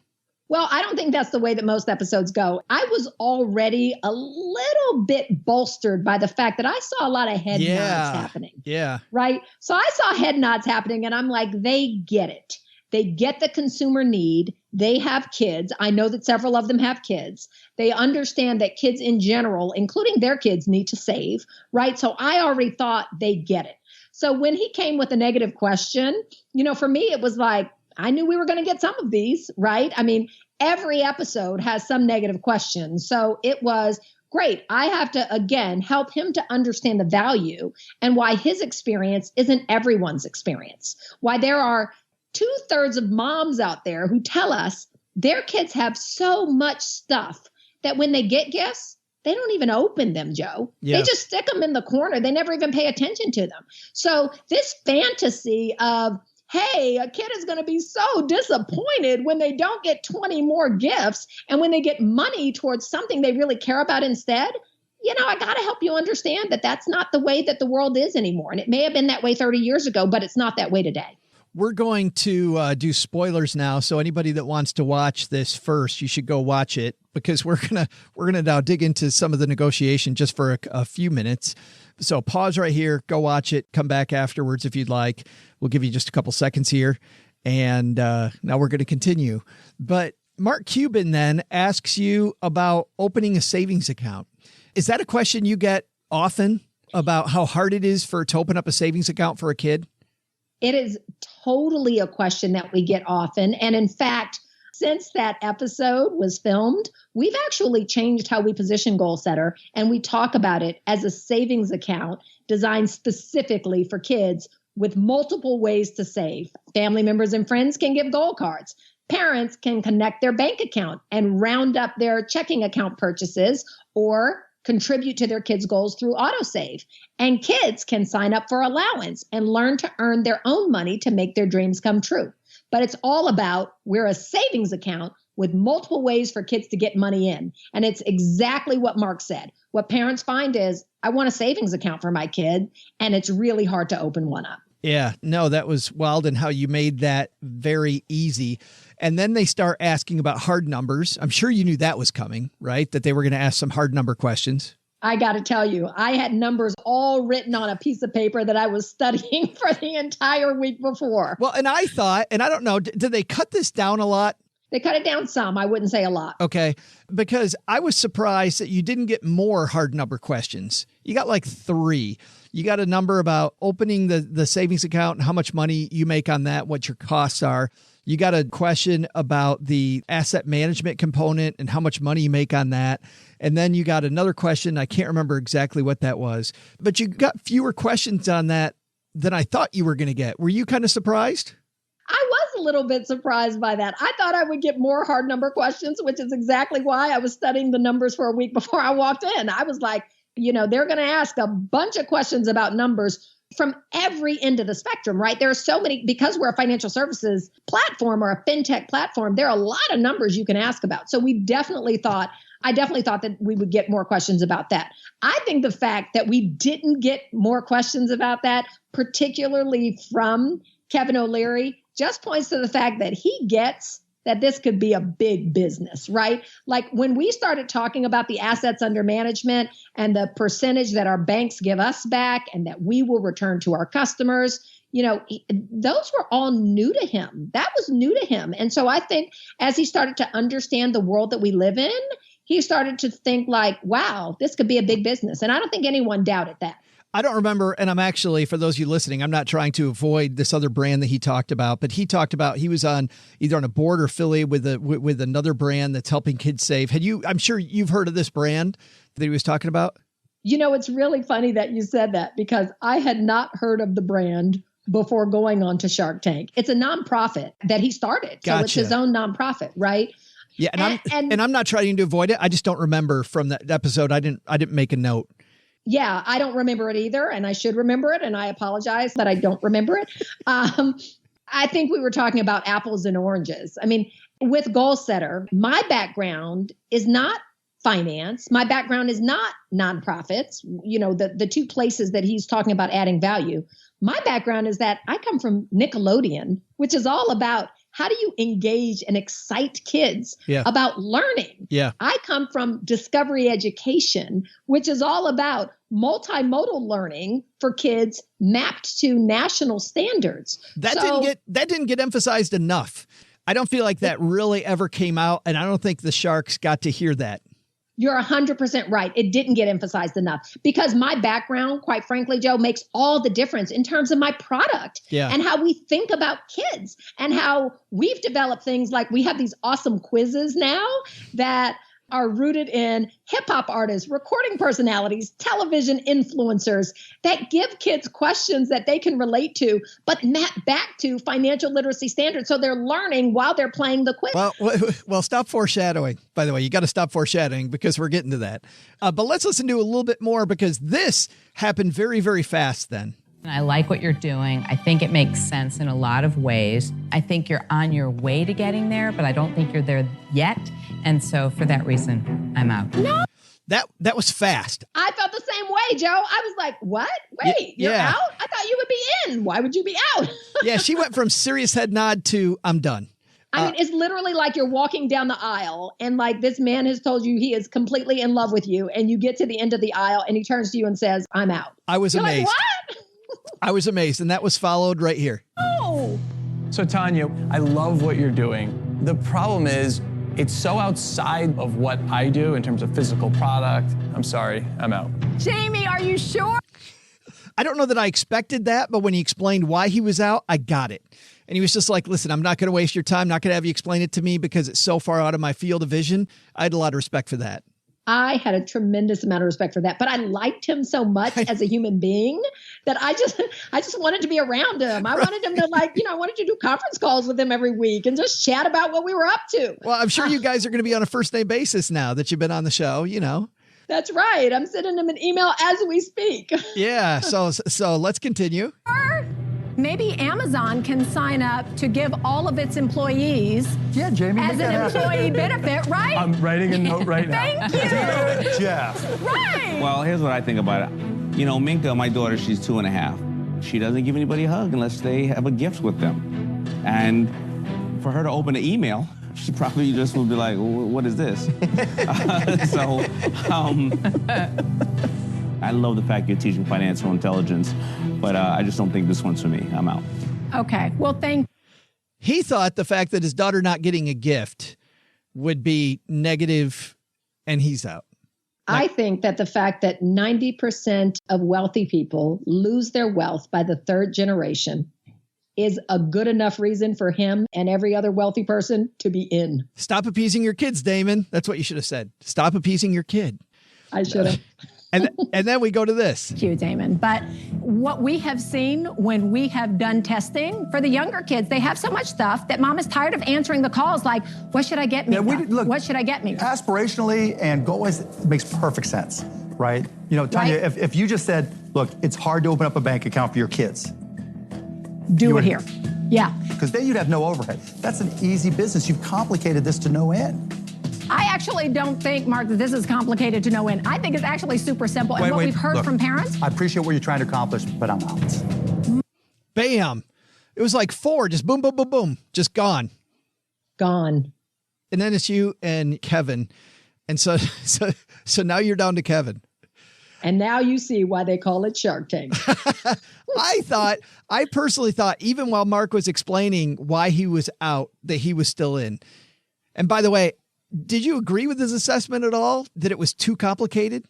Well, I don't think that's the way that most episodes go. I was already a little bit bolstered by the fact that I saw a lot of head nods happening. Yeah. Right. So I saw head nods happening and I'm like, they get it. They get the consumer need. They have kids. I know that several of them have kids. They understand that kids in general, including their kids, need to save. Right. So I already thought they get it. So when he came with a negative question, for me, it was like, I knew we were going to get some of these, right? I mean, every episode has some negative questions. So it was great. I have to, again, help him to understand the value and why his experience isn't everyone's experience. Why there are 2/3 of moms out there who tell us their kids have so much stuff that when they get gifts, they don't even open them, Joe. Yeah. They just stick them in the corner. They never even pay attention to them. So this fantasy of, hey, a kid is going to be so disappointed when they don't get 20 more gifts and when they get money towards something they really care about instead. I got to help you understand that that's not the way that the world is anymore. And it may have been that way 30 years ago, but it's not that way today. We're going to do spoilers now. So anybody that wants to watch this first, you should go watch it because we're gonna now dig into some of the negotiation just for a few minutes. So pause right here, go watch it, come back afterwards if you'd like. We'll give you just a couple seconds here. And now we're going to continue. But Mark Cuban then asks you about opening a savings account. Is that a question you get often about how hard it is to open up a savings account for a kid? It is totally a question that we get often. And in fact, since that episode was filmed, we've actually changed how we position Goalsetter, and we talk about it as a savings account designed specifically for kids with multiple ways to save. Family members and friends can give goal cards. Parents can connect their bank account and round up their checking account purchases or contribute to their kids' goals through autosave. And kids can sign up for allowance and learn to earn their own money to make their dreams come true. But it's all about we're a savings account with multiple ways for kids to get money in. And it's exactly what Mark said. What parents find is, I want a savings account for my kid, and it's really hard to open one up. Yeah, no, that was wild and how you made that very easy. And then they start asking about hard numbers. I'm sure you knew that was coming, right? That they were going to ask some hard number questions. I got to tell you, I had numbers all written on a piece of paper that I was studying for the entire week before. Well, and I thought, and I don't know, did they cut this down a lot? They cut it down some. I wouldn't say a lot. Okay. Because I was surprised that you didn't get more hard number questions. You got like 3. You got a number about opening the savings account and how much money you make on that, what your costs are. You got a question about the asset management component and how much money you make on that. And then you got another question. I can't remember exactly what that was, but you got fewer questions on that than I thought you were going to get. Were you kind of surprised? I was a little bit surprised by that. I thought I would get more hard number questions, which is exactly why I was studying the numbers for a week before I walked in. I was like, they're going to ask a bunch of questions about numbers from every end of the spectrum, right? There are so many, because we're a financial services platform or a FinTech platform, there are a lot of numbers you can ask about. So I definitely thought that we would get more questions about that. I think the fact that we didn't get more questions about that, particularly from Kevin O'Leary, just points to the fact that he gets that this could be a big business, right? Like when we started talking about the assets under management and the percentage that our banks give us back and that we will return to our customers, those were all new to him. That was new to him. And so I think as he started to understand the world that we live in, he started to think like, wow, this could be a big business. And I don't think anyone doubted that. I don't remember, and I'm actually, for those of you listening, I'm not trying to avoid this other brand that he talked about, but he talked about he was on either on a board or affiliate with another brand that's helping kids save. I'm sure you've heard of this brand that he was talking about? It's really funny that you said that because I had not heard of the brand before going on to Shark Tank. It's a nonprofit that he started. Gotcha. So it's his own nonprofit, right? Yeah, and I'm not trying to avoid it. I just don't remember from that episode. I didn't make a note. Yeah, I don't remember it either, and I should remember it, and I apologize that I don't remember it. I think we were talking about apples and oranges. I mean, with Goalsetter, my background is not finance. My background is not nonprofits, the two places that he's talking about adding value. My background is that I come from Nickelodeon, which is all about how do you engage and excite kids about learning? Yeah. I come from Discovery Education, which is all about multimodal learning for kids mapped to national standards. That didn't get emphasized enough. I don't feel like that really ever came out, and I don't think the Sharks got to hear that. You're 100% right. It didn't get emphasized enough because my background, quite frankly, Joe, makes all the difference in terms of my product and how we think about kids and how we've developed things like we have these awesome quizzes now that are rooted in hip hop artists, recording personalities, television influencers that give kids questions that they can relate to, but map back to financial literacy standards. So they're learning while they're playing the quiz. Well, stop foreshadowing. By the way, you got to stop foreshadowing because we're getting to that. But let's listen to a little bit more because this happened very, very fast then. I like what you're doing. I think it makes sense in a lot of ways. I think you're on your way to getting there, but I don't think you're there yet. And so for that reason, I'm out. No. That was fast. I felt the same way, Joe. I was like, what? Wait, you're out? I thought you would be in. Why would you be out? Yeah, she went from serious head nod to I'm done. I mean, it's literally like you're walking down the aisle and like this man has told you he is completely in love with you. And you get to the end of the aisle and he turns to you and says, I'm out. I was amazed. Like, what? I was amazed. And that was followed right here. Oh. So Tanya, I love what you're doing. The problem is it's so outside of what I do in terms of physical product. I'm sorry, I'm out. Jamie, are you sure? I don't know that I expected that, but when he explained why he was out, I got it. And he was just like, listen, I'm not going to waste your time. Not going to have you explain it to me because it's so far out of my field of vision. I had a lot of respect for that. I had a tremendous amount of respect for that, but I liked him so much as a human being that I just wanted to be around him. I wanted him to I wanted to do conference calls with him every week and just chat about what we were up to. Well, I'm sure you guys are going to be on a first name basis now that you've been on the show, That's right. I'm sending him an email as we speak. Yeah. So let's continue. Maybe Amazon can sign up to give all of its employees Jamie, as an employee benefit, right? I'm writing a note right now. Thank you. Jeff. Right. Well, here's what I think about it. Minka, my daughter, she's 2.5. She doesn't give anybody a hug unless they have a gift with them. And for her to open an email, she probably just will be like, what is this? I love the fact you're teaching financial intelligence, but I just don't think this one's for me. I'm out. Okay. Well, He thought the fact that his daughter not getting a gift would be negative, and he's out. I think that the fact that 90% of wealthy people lose their wealth by the third generation is a good enough reason for him and every other wealthy person to be in. Stop appeasing your kids, Damon. That's what you should have said. Stop appeasing your kid. I should have. And then we go to this. Thank you, Damon. But what we have seen when we have done testing for the younger kids, they have so much stuff that mom is tired of answering the calls like, what should I get me? What should I get me? Aspirationally and goal-wise, it makes perfect sense, right? Tanya, Right. if you just said, look, it's hard to open up a bank account for your kids. Do it here. Yeah. Because then you'd have no overhead. That's an easy business. You've complicated this to no end. I actually don't think, Mark, that this is complicated to no end. I think it's actually super simple. And what we've heard from parents. I appreciate what you're trying to accomplish, but I'm out. Bam. It was like 4, just boom, boom, boom, boom, just gone. Gone. And then it's you and Kevin. And so now you're down to Kevin. And now you see why they call it Shark Tank. I personally thought, even while Mark was explaining why he was out, that he was still in. And by the way, did you agree with his assessment at all, that it was too complicated?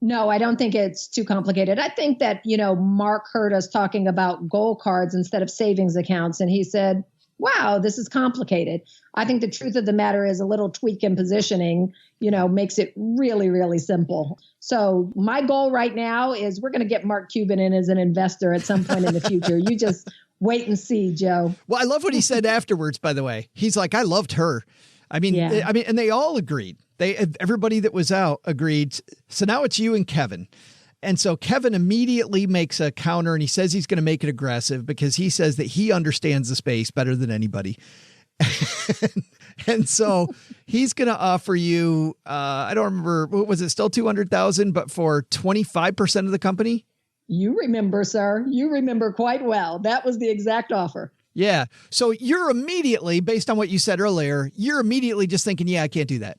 No, I don't think it's too complicated. I think that, Mark heard us talking about goal cards instead of savings accounts. And he said, wow, this is complicated. I think the truth of the matter is a little tweak in positioning, makes it really, really simple. So my goal right now is we're going to get Mark Cuban in as an investor at some point in the future. You just wait and see, Joe. Well, I love what he said afterwards, by the way. He's like, I loved her. I mean, and they all agreed. Everybody that was out agreed. So now it's you and Kevin. And so Kevin immediately makes a counter, and he says he's going to make it aggressive because he says that he understands the space better than anybody. And so he's going to offer you, I don't remember, what was it, still 200,000, but for 25% of the company? You remember, sir. You remember quite well. That was the exact offer. Yeah. So you're immediately, based on what you said earlier, you're immediately just thinking, yeah, I can't do that.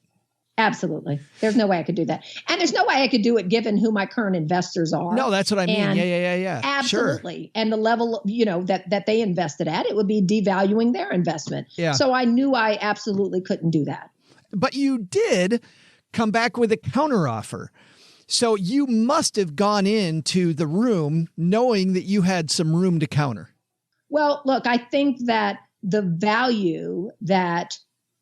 Absolutely. There's no way I could do that. And there's no way I could do it given who my current investors are. No, that's what I mean. And yeah. Absolutely. Sure. And the level, that they invested at, it would be devaluing their investment. Yeah. So I knew I absolutely couldn't do that. But you did come back with a counteroffer. So you must have gone into the room knowing that you had some room to counter. Well, look, I think that the value that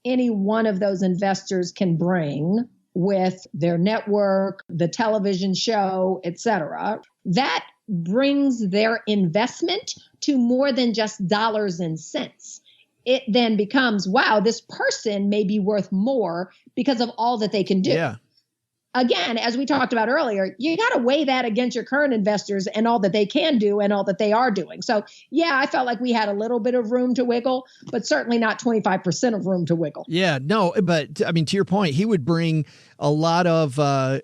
any one of those investors can bring with their network, the television show, et cetera, that brings their investment to more than just dollars and cents. It then becomes, wow, this person may be worth more because of all that they can do. Yeah. Again, as we talked about earlier, you got to weigh that against your current investors and all that they can do and all that they are doing. So, yeah, I felt like we had a little bit of room to wiggle, but certainly not 25% of room to wiggle. Yeah, no, but I mean, to your point, he would bring a lot of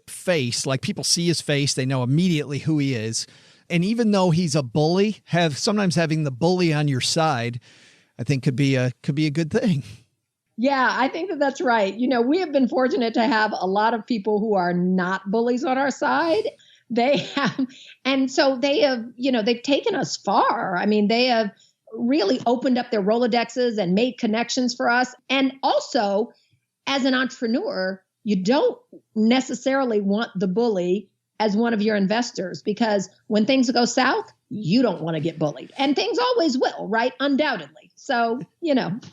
face, like people see his face, they know immediately who he is. And even though he's a bully, sometimes having the bully on your side, I think could be a good thing. Yeah, I think that that's right. We have been fortunate to have a lot of people who are not bullies on our side. They have, and so they have, they've taken us far. I mean, they have really opened up their Rolodexes and made connections for us. And also, as an entrepreneur, you don't necessarily want the bully as one of your investors, because when things go south, you don't want to get bullied. And things always will, right? Undoubtedly. So,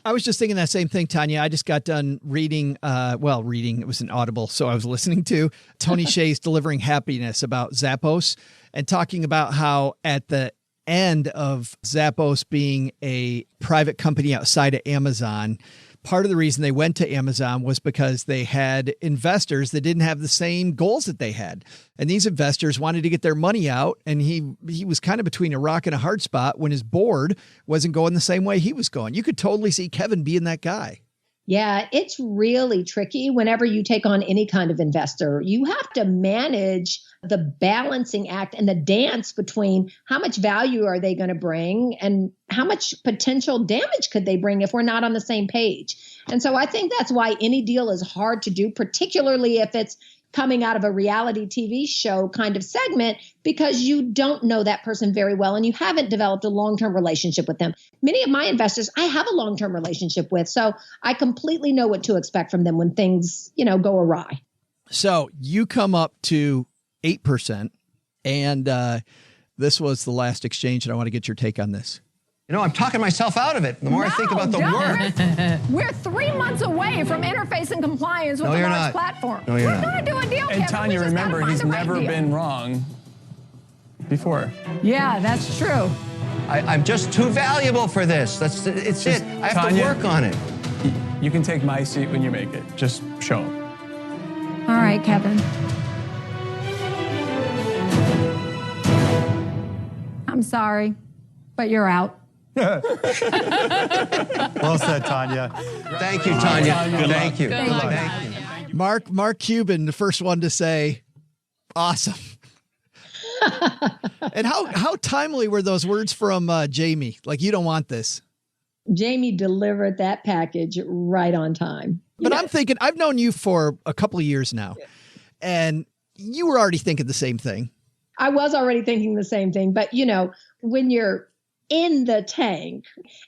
I was just thinking that same thing, Tanya. I just got done reading, it was an Audible, so I was listening to Tony Hsieh's Delivering Happiness about Zappos and talking about how at the end of Zappos being a private company outside of Amazon, part of the reason they went to Amazon was because they had investors that didn't have the same goals that they had. And these investors wanted to get their money out. And he was kind of between a rock and a hard spot when his board wasn't going the same way he was going. You could totally see Kevin being that guy. Yeah, it's really tricky whenever you take on any kind of investor. You have to manage the balancing act and the dance between how much value are they going to bring and how much potential damage could they bring if we're not on the same page. And so I think that's why any deal is hard to do, particularly if it's coming out of a reality TV show kind of segment, because you don't know that person very well and you haven't developed a long-term relationship with them. Many of my investors, I have a long-term relationship with, so I completely know what to expect from them when things, go awry. So you come up to 8%, and this was the last exchange, and I want to get your take on this. I'm talking myself out of it. The more I think about the work. We're 3 months away from interfacing compliance with a large platform. No, you're We're going to do a deal, And Kevin. Tanya, remember, he's never been wrong before. Yeah, that's true. I'm just too valuable for this. It's it. I have Tanya, to work on it. You can take my seat when you make it. Just show him. All right, Kevin. I'm sorry, but you're out. Well said, Tanya. Thank you, Tanya. Thank you. Good luck. Thank you. Mark Cuban, the first one to say, awesome. And how timely were those words from Jamie? Like, you don't want this. Jamie delivered that package right on time. But I'm thinking, I've known you for a couple of years now, and you were already thinking the same thing. I was already thinking the same thing. But, when you're in the tank,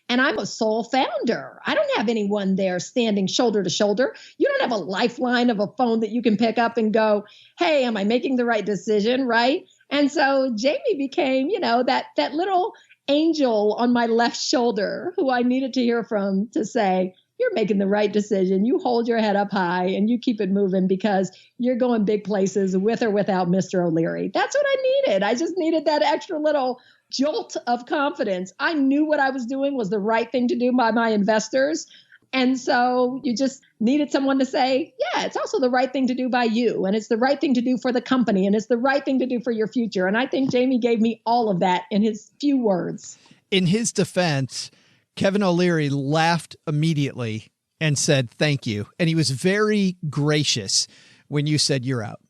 and I'm a sole founder, I don't have anyone there standing shoulder to shoulder. You don't have a lifeline of a phone that you can pick up and go, hey, am I making the right decision? Right. And so Jamie became, that little angel on my left shoulder who I needed to hear from to say, you're making the right decision. You hold your head up high and you keep it moving because you're going big places with or without Mr. O'Leary. That's what I needed. I just needed that extra little jolt of confidence. I knew what I was doing was the right thing to do by my investors. And so you just needed someone to say, yeah, it's also the right thing to do by you. And it's the right thing to do for the company. And it's the right thing to do for your future. And I think Jamie gave me all of that in his few words. In his defense, Kevin O'Leary laughed immediately and said, thank you. And he was very gracious when you said you're out.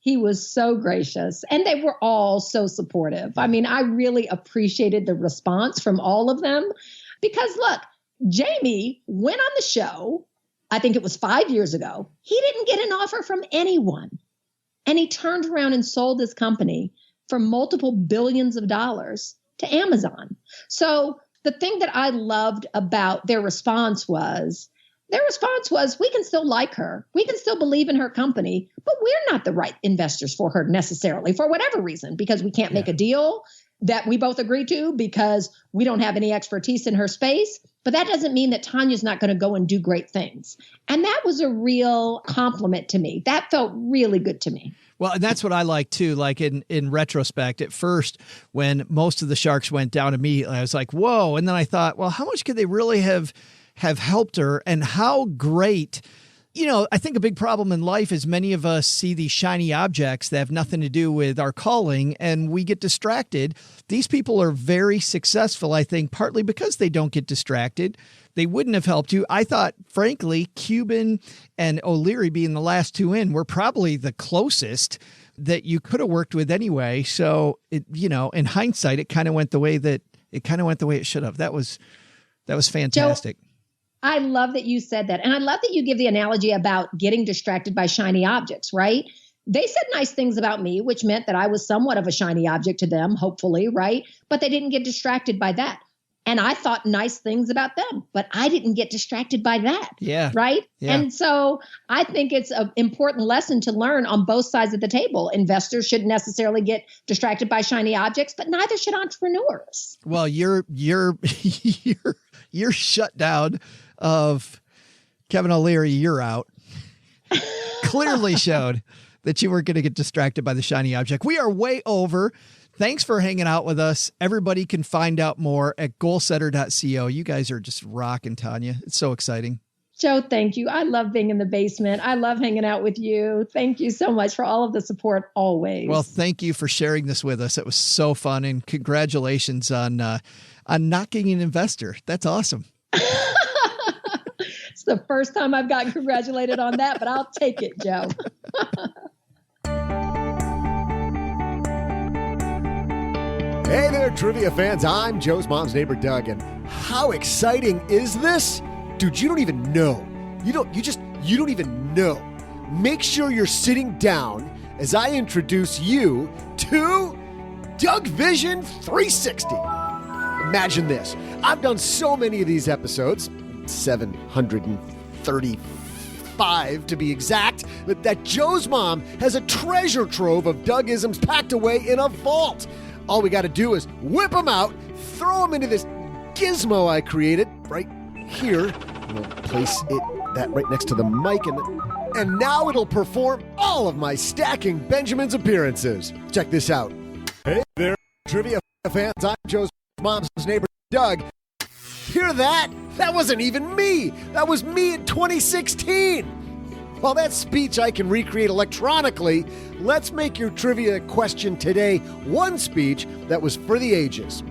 He was so gracious, and they were all so supportive. I mean, I really appreciated the response from all of them because look, Jamie went on the show, I think it was 5 years ago. He didn't get an offer from anyone. And he turned around and sold his company for multiple billions of dollars to Amazon. So the thing that I loved about their response was, we can still like her. We can still believe in her company, but we're not the right investors for her necessarily for whatever reason, because we can't make a deal that we both agree to because we don't have any expertise in her space. But that doesn't mean that Tanya's not going to go and do great things. And that was a real compliment to me. That felt really good to me. Well, and that's what I like too. Like in retrospect, at first, when most of the sharks went down immediately, I was like, whoa. And then I thought, well, how much could they really have helped her, and how great. You know, I think a big problem in life is many of us see these shiny objects that have nothing to do with our calling, and we get distracted. These people are very successful, I think, partly because they don't get distracted. They wouldn't have helped you. I thought, frankly, Cuban and O'Leary being the last two in were probably the closest that you could have worked with anyway. So, in hindsight, it kind of went the way it should have. That was fantastic. Joe, I love that you said that. And I love that you give the analogy about getting distracted by shiny objects, right? They said nice things about me, which meant that I was somewhat of a shiny object to them, hopefully, right? But they didn't get distracted by that. And I thought nice things about them, but I didn't get distracted by that. Yeah. Right. Yeah. And so I think it's an important lesson to learn on both sides of the table. Investors shouldn't necessarily get distracted by shiny objects, but neither should entrepreneurs. Well, your shutdown of Kevin O'Leary, you're out, clearly showed that you weren't going to get distracted by the shiny object. We are way over. Thanks for hanging out with us. Everybody can find out more at goalsetter.co. You guys are just rocking, Tanya. It's so exciting. Joe, thank you. I love being in the basement. I love hanging out with you. Thank you so much for all of the support always. Well, thank you for sharing this with us. It was so fun, and congratulations on not getting an investor. That's awesome. It's the first time I've gotten congratulated on that, but I'll take it, Joe. Hey there, trivia fans. I'm Joe's mom's neighbor, Doug, and how exciting is this? Dude, you don't even know. You don't even know. Make sure you're sitting down as I introduce you to Doug Vision 360. Imagine this. I've done so many of these episodes, 735 to be exact, that Joe's mom has a treasure trove of Doug-isms packed away in a vault. All we got to do is whip them out, throw them into this gizmo I created right here. We'll place that right next to the mic, and now it'll perform all of my Stacking Benjamins appearances. Check this out. Hey there, trivia fans. I'm Joe's mom's neighbor, Doug. Hear that? That wasn't even me. That was me in 2016. While that speech I can recreate electronically, let's make your trivia question today one speech that was for the ages.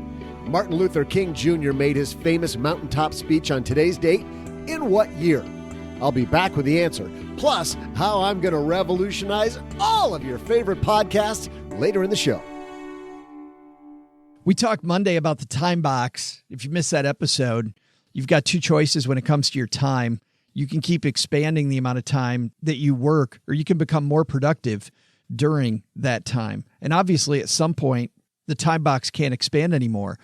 Martin Luther King Jr. made his famous mountaintop speech on today's date in what year? I'll be back with the answer, plus how I'm going to revolutionize all of your favorite podcasts later in the show. We talked Monday about the time box. If you missed that episode, you've got two choices when it comes to your time. You can keep expanding the amount of time that you work, or you can become more productive during that time. And obviously, at some point, the time box can't expand anymore.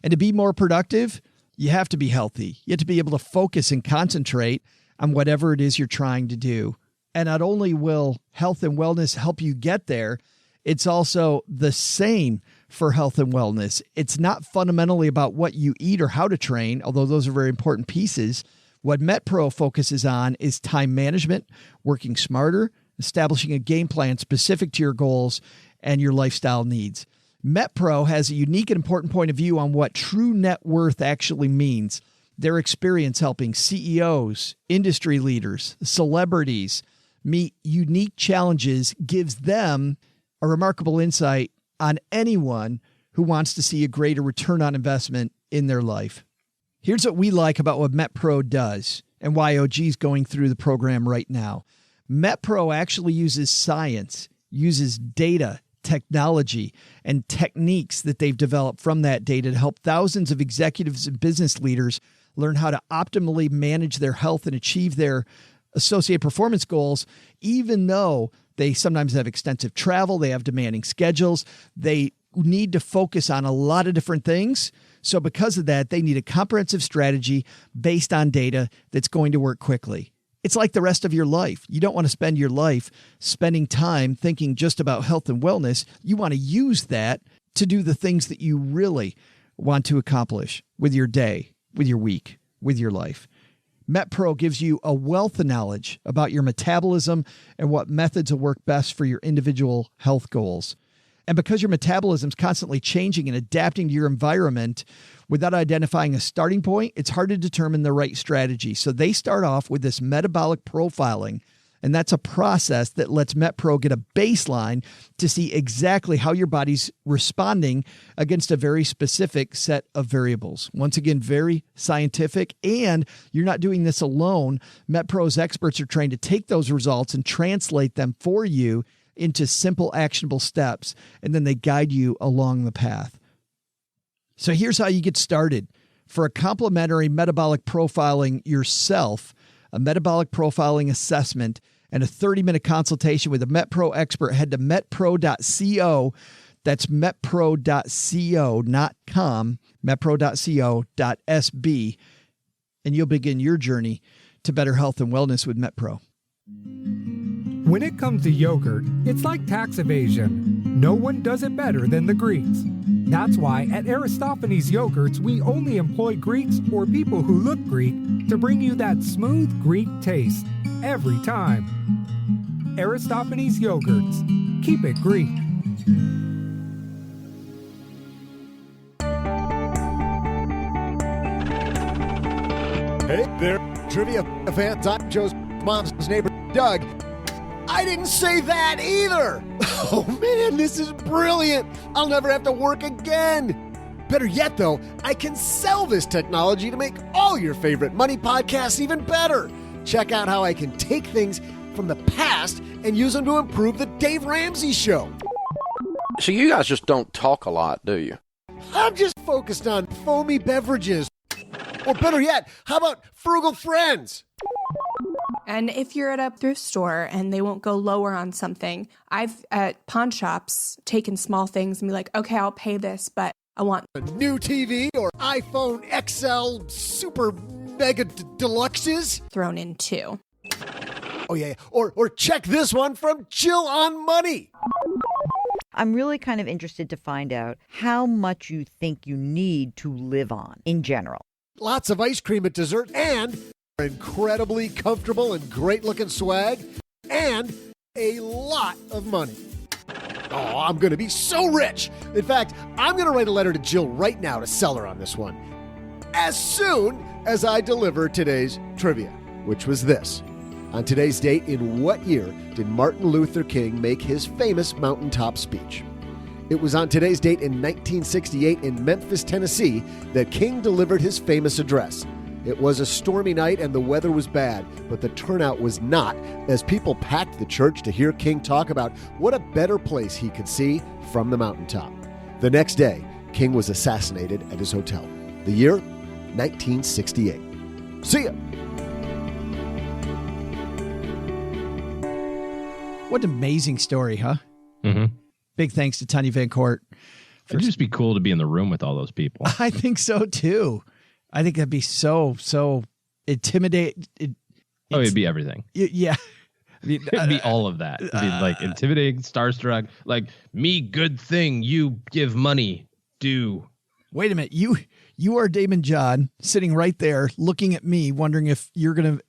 And to be more productive, you have to be healthy. You have to be able to focus and concentrate on whatever it is you're trying to do. And not only will health and wellness help you get there, it's also the same for health and wellness. It's not fundamentally about what you eat or how to train, although those are very important pieces. What MetPro focuses on is time management, working smarter, establishing a game plan specific to your goals and your lifestyle needs. MetPro has a unique and important point of view on what true net worth actually means. Their experience helping CEOs, industry leaders, celebrities meet unique challenges gives them a remarkable insight on anyone who wants to see a greater return on investment in their life. Here's what we like about what MetPro does and why OG is going through the program right now. MetPro actually uses science, uses data, technology, and techniques that they've developed from that data to help thousands of executives and business leaders learn how to optimally manage their health and achieve their associated performance goals, even though they sometimes have extensive travel, they have demanding schedules, they need to focus on a lot of different things. So because of that, they need a comprehensive strategy based on data that's going to work quickly. It's like the rest of your life. You don't want to spend your life spending time thinking just about health and wellness. You want to use that to do the things that you really want to accomplish with your day, with your week, with your life. MetPro gives you a wealth of knowledge about your metabolism and what methods will work best for your individual health goals. And because your metabolism is constantly changing and adapting to your environment, without identifying a starting point, it's hard to determine the right strategy. So they start off with this metabolic profiling, and that's a process that lets MetPro get a baseline to see exactly how your body's responding against a very specific set of variables. Once again, very scientific, and you're not doing this alone. MetPro's experts are trying to take those results and translate them for you into simple, actionable steps, and then they guide you along the path. So here's how you get started. For a complimentary metabolic profiling yourself, a metabolic profiling assessment, and a 30-minute consultation with a MetPro expert, head to metpro.co. That's metpro.co, not com, metpro.co.sb, and you'll begin your journey to better health and wellness with MetPro. When it comes to yogurt, it's like tax evasion. No one does it better than the Greeks. That's why at Aristophanes Yogurts, we only employ Greeks or people who look Greek to bring you that smooth Greek taste every time. Aristophanes Yogurts. Keep it Greek. Hey there, trivia fans. I'm Joe's mom's neighbor, Doug. I didn't say that either. Oh man, this is brilliant. I'll never have to work again. Better yet though, I can sell this technology to make all your favorite money podcasts even better. Check out how I can take things from the past and use them to improve the Dave Ramsey Show. So you guys just don't talk a lot, do you? I'm just focused on foamy beverages. Or better yet, how about frugal friends? And if you're at a thrift store and they won't go lower on something, I've at pawn shops taken small things and be like, okay, I'll pay this, but I want a new TV or iPhone XL Super Mega Deluxes thrown in too. Oh yeah, or check this one from Jill on Money. I'm really kind of interested to find out how much you think you need to live on in general. Lots of ice cream at dessert and incredibly comfortable and great-looking swag and a lot of money. Oh, I'm going to be so rich. In fact, I'm going to write a letter to Jill right now to sell her on this one. As soon as I deliver today's trivia, which was this. On today's date, in what year did Martin Luther King make his famous mountaintop speech? It was on today's date in 1968 in Memphis, Tennessee, that King delivered his famous address. It was a stormy night and the weather was bad, but the turnout was not, as people packed the church to hear King talk about what a better place he could see from the mountaintop. The next day, King was assassinated at his hotel. The year, 1968. See ya! What an amazing story, huh? Mm-hmm. Big thanks to Tanya VanCourt. It'd just be cool to be in the room with all those people. I think so, too. I think that'd be so intimidating. It'd be everything. Yeah. I mean, it'd be all of that. It'd be like intimidating, starstruck, like me, good thing, you give money, do. Wait a minute. You are Damon John sitting right there looking at me, wondering if you're going to,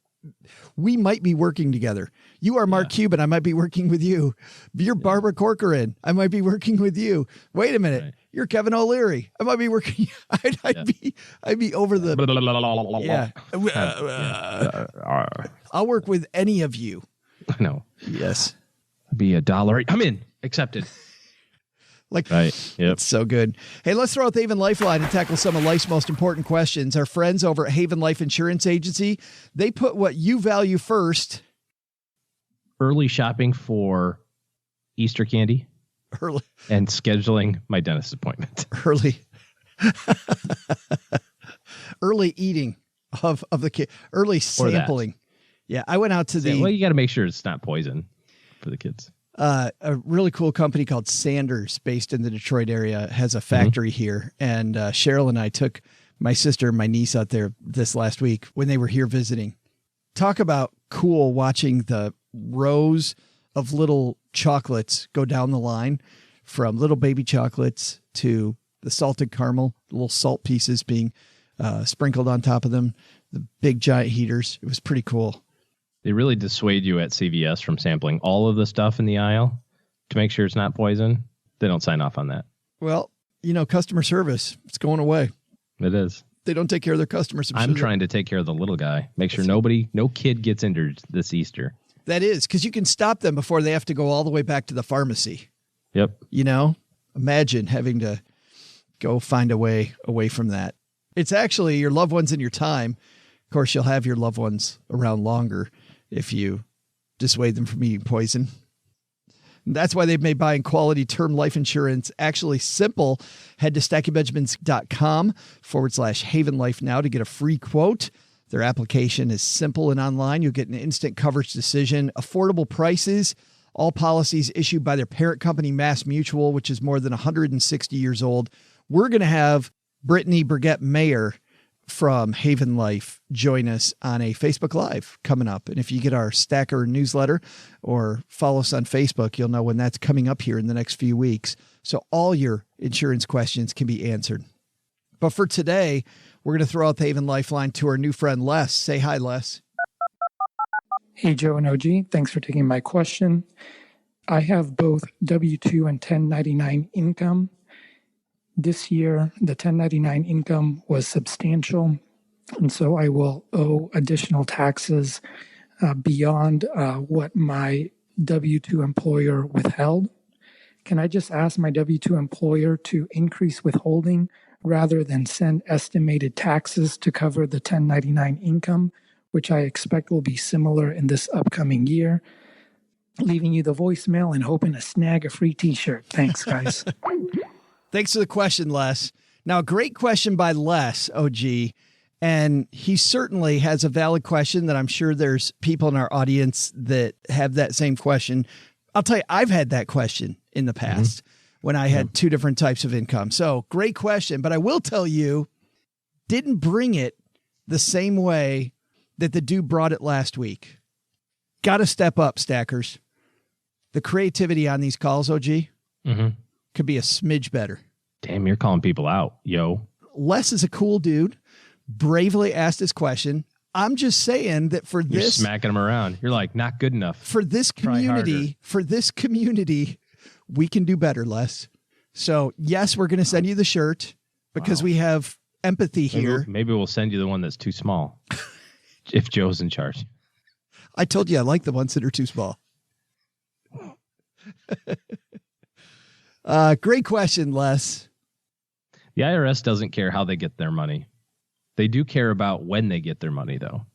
we might be working together. You are Mark Cuban. I might be working with you. You're Barbara Corcoran. I might be working with you. Wait a minute. Right. You're Kevin O'Leary. I might be working. I'd be over the. I'll work with any of you. I know. Yes. Be $1. I'm in. Accepted. Right. Yep. It's so good. Hey, let's throw out the Haven Lifeline and tackle some of life's most important questions. Our friends over at Haven Life Insurance Agency, they put what you value first. Early shopping for Easter candy. Early. And scheduling my dentist appointment. Early eating of the kid. Early sampling. Yeah, I went out to Well, you got to make sure it's not poison for the kids. A really cool company called Sanders, based in the Detroit area, has a factory here. And Cheryl and I took my sister and my niece out there this last week when they were here visiting. Talk about cool watching the rows of little chocolates go down the line, from little baby chocolates to the salted caramel, little salt pieces being sprinkled on top of them, the big giant heaters. It was pretty cool. They really dissuade you at CVS from sampling all of the stuff in the aisle to make sure it's not poison. They don't sign off on that. Well, customer service, it's going away. It is. They don't take care of their customers. I'm trying to take care of the little guy. Make sure no kid gets injured this Easter. That is, because you can stop them before they have to go all the way back to the pharmacy. Yep. Imagine having to go find a way away from that. It's actually your loved ones and your time. Of course, you'll have your loved ones around longer if you dissuade them from eating poison. And that's why they've made buying quality term life insurance actually simple. Head to stackingbenjamins.com/Haven Life now to get a free quote. Their application is simple and online. You'll get an instant coverage decision, affordable prices, all policies issued by their parent company, Mass Mutual, which is more than 160 years old. We're going to have Brittany Burgett Mayer from Haven Life join us on a Facebook Live coming up. And if you get our Stacker newsletter or follow us on Facebook, you'll know when that's coming up here in the next few weeks. So all your insurance questions can be answered. But for today, we're going to throw out the Haven Lifeline to our new friend, Les. Say hi, Les. Hey, Joe and OG. Thanks for taking my question. I have both W-2 and 1099 income. This year, the 1099 income was substantial, and so I will owe additional taxes beyond what my W-2 employer withheld. Can I just ask my W-2 employer to increase withholding rather than send estimated taxes to cover the 1099 income, which I expect will be similar in this upcoming year? Leaving you the voicemail and hoping to snag a free t-shirt. Thanks, guys. Thanks for the question, Les. Now, a great question by Les, OG, and he certainly has a valid question that I'm sure there's people in our audience that have that same question. I'll tell you, I've had that question in the past when I had two different types of income. So great question, but I will tell you, didn't bring it the same way that the dude brought it last week. Got to step up, stackers. The creativity on these calls, OG, could be a smidge better. Damn, you're calling people out, yo. Les is a cool dude. Bravely asked his question. I'm just saying that for You're this, smacking them around. You're like, not good enough. For this community, we can do better, Les. So yes, we're going to send you the shirt because we have empathy here. Maybe we'll send you the one that's too small if Joe's in charge. I told you I like the ones that are too small. Great question, Les. The IRS doesn't care how they get their money. They do care about when they get their money, though.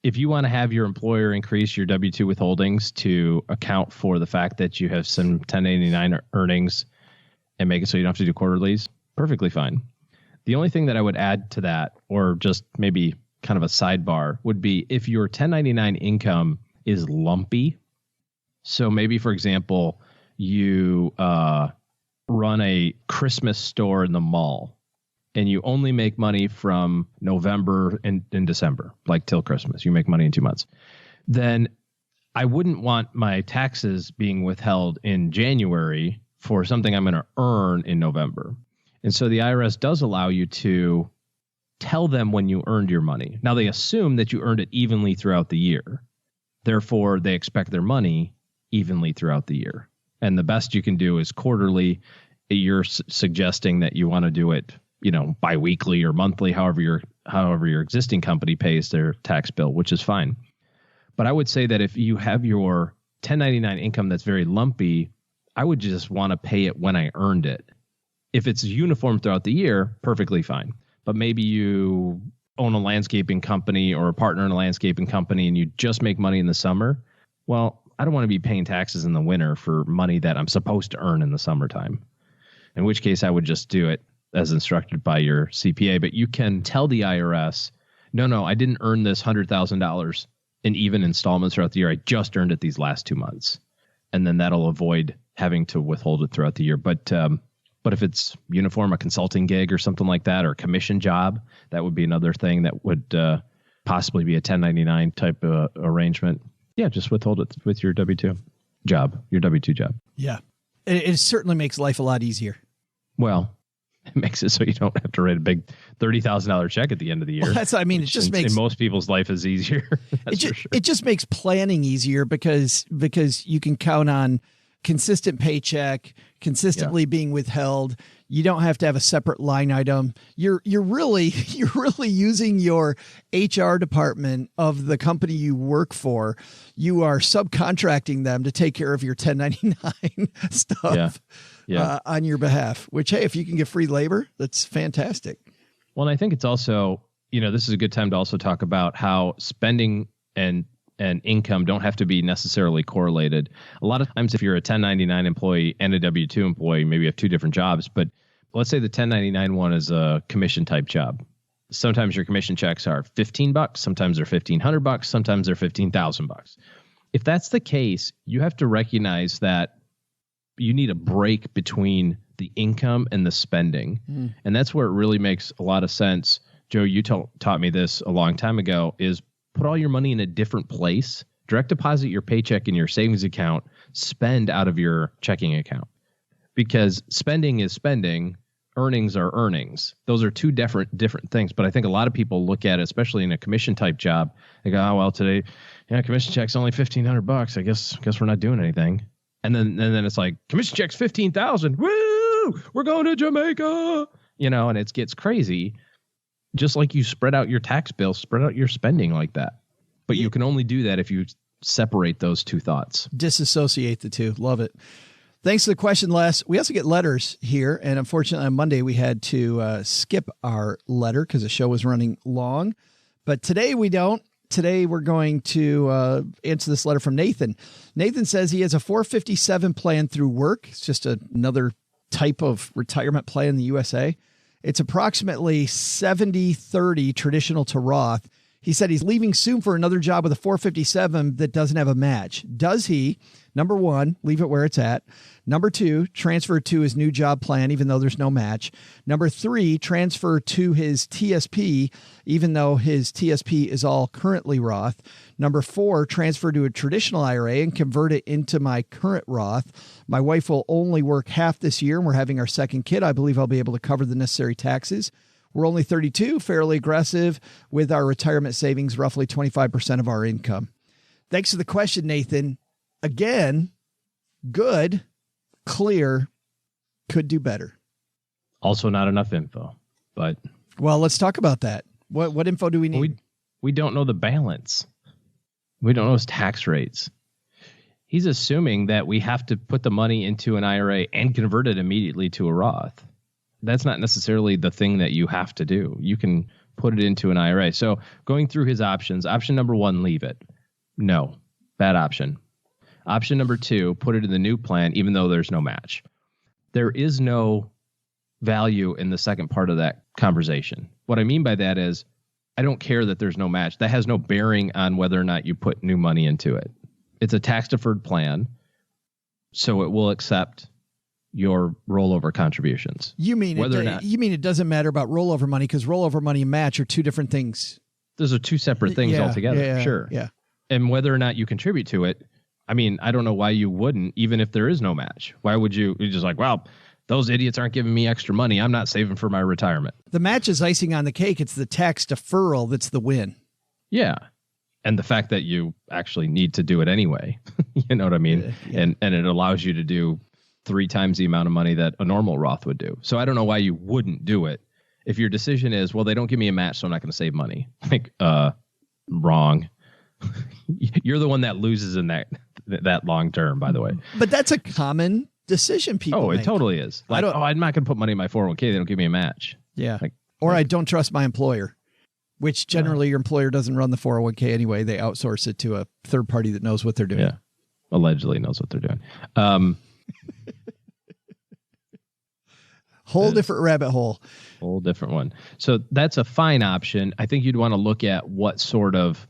If you want to have your employer increase your W-2 withholdings to account for the fact that you have some 1099 earnings and make it so you don't have to do quarterlies, perfectly fine. The only thing that I would add to that, or just maybe kind of a sidebar, would be if your 1099 income is lumpy. So maybe, for example, you run a Christmas store in the mall and you only make money from November and December, like till Christmas. You make money in 2 months. Then I wouldn't want my taxes being withheld in January for something I'm going to earn in November. And so the IRS does allow you to tell them when you earned your money. Now, they assume that you earned it evenly throughout the year. Therefore, they expect their money evenly throughout the year. And the best you can do is quarterly. You're suggesting that you want to do it, biweekly or monthly, however your existing company pays their tax bill, which is fine. But I would say that if you have your 1099 income that's very lumpy, I would just want to pay it when I earned it. If it's uniform throughout the year, perfectly fine. But maybe you own a landscaping company or a partner in a landscaping company and you just make money in the summer. Well, I don't want to be paying taxes in the winter for money that I'm supposed to earn in the summertime. In which case I would just do it as instructed by your CPA. But you can tell the IRS, no, I didn't earn this $100,000 in even installments throughout the year. I just earned it these last 2 months. And then that'll avoid having to withhold it throughout the year. But if it's uniform, a consulting gig or something like that, or a commission job, that would be another thing that would possibly be a 1099 type of arrangement. Yeah, just withhold it with your W-2 job, your W-2 job. Yeah. It certainly makes life a lot easier. Well, it makes it so you don't have to write a big $30,000 check at the end of the year. Well, it just makes... In most people's life is easier. That's for sure. It just makes planning easier because you can count on consistent paycheck, consistently being withheld. You don't have to have a separate line item. You're really using your HR department of the company you work for. You are subcontracting them to take care of your 1099 stuff on your behalf, which, hey, if you can get free labor, that's fantastic. Well, and I think it's also, this is a good time to also talk about how spending and income don't have to be necessarily correlated. A lot of times if you're a 1099 employee and a W-2 employee, maybe you have two different jobs, but let's say the 1099 one is a commission type job. Sometimes your commission checks are $15, sometimes they're $1,500, sometimes they're $15,000. If that's the case, you have to recognize that you need a break between the income and the spending. And that's where it really makes a lot of sense. Joe, you taught me this a long time ago, is put all your money in a different place, direct deposit your paycheck in your savings account, spend out of your checking account. Because spending is spending, earnings are earnings. Those are two different things. But I think a lot of people look at it, especially in a commission type job, they go, oh, well, today, commission check's only $1,500. I guess we're not doing anything. And then it's like, commission check's $15,000. Woo! We're going to Jamaica. And it gets crazy. Just like you spread out your tax bill, spread out your spending like that. But you can only do that if you separate those two thoughts. Disassociate the two. Love it. Thanks for the question, Les. We also get letters here. And unfortunately, on Monday, we had to skip our letter because the show was running long. But today we don't. Today we're going to answer this letter from Nathan. Nathan says he has a 457 plan through work. It's just another type of retirement plan in the USA. It's approximately 70-30 traditional to Roth. He said he's leaving soon for another job with a 457 that doesn't have a match. Does he, number one, leave it where it's at? Number two, transfer to his new job plan, even though there's no match. Number three, transfer to his TSP, even though his TSP is all currently Roth. Number four, transfer to a traditional IRA and convert it into my current Roth. My wife will only work half this year, and we're having our second kid. I believe I'll be able to cover the necessary taxes. We're only 32, fairly aggressive with our retirement savings, roughly 25% of our income. Thanks for the question, Nathan. Again, good, clear, could do better. Also not enough info, but... Well, let's talk about that. What info do we need? We don't know the balance. We don't know his tax rates. He's assuming that we have to put the money into an IRA and convert it immediately to a Roth. That's not necessarily the thing that you have to do. You can put it into an IRA. So going through his options, option number one, leave it. No, bad option. Option number two, put it in the new plan, even though there's no match. There is no value in the second part of that conversation. What I mean by that is, I don't care that there's no match. That has no bearing on whether or not you put new money into it. It's a tax-deferred plan, so it will accept your rollover contributions. You mean it doesn't matter about rollover money because rollover money and match are two different things. Those are two separate things altogether. Sure. Yeah. And whether or not you contribute to it, I mean, I don't know why you wouldn't, even if there is no match. Why would you? You're just like, well, those idiots aren't giving me extra money. I'm not saving for my retirement. The match is icing on the cake. It's the tax deferral that's the win. Yeah. And the fact that you actually need to do it anyway, you know what I mean? Yeah. And it allows you to do 3 times the amount of money that a normal Roth would do. So I don't know why you wouldn't do it. If your decision is, well, they don't give me a match, so I'm not going to save money. Like, wrong. You're the one that loses in that long term, by the way. But that's a common decision people make. It totally is. Like, I'm not going to put money in my 401k. They don't give me a match. Yeah. Or I don't trust my employer, which generally your employer doesn't run the 401k anyway. They outsource it to a third party that knows what they're doing. Yeah. Allegedly knows what they're doing. Whole different rabbit hole. Whole different one. So that's a fine option. I think you'd want to look at what sort of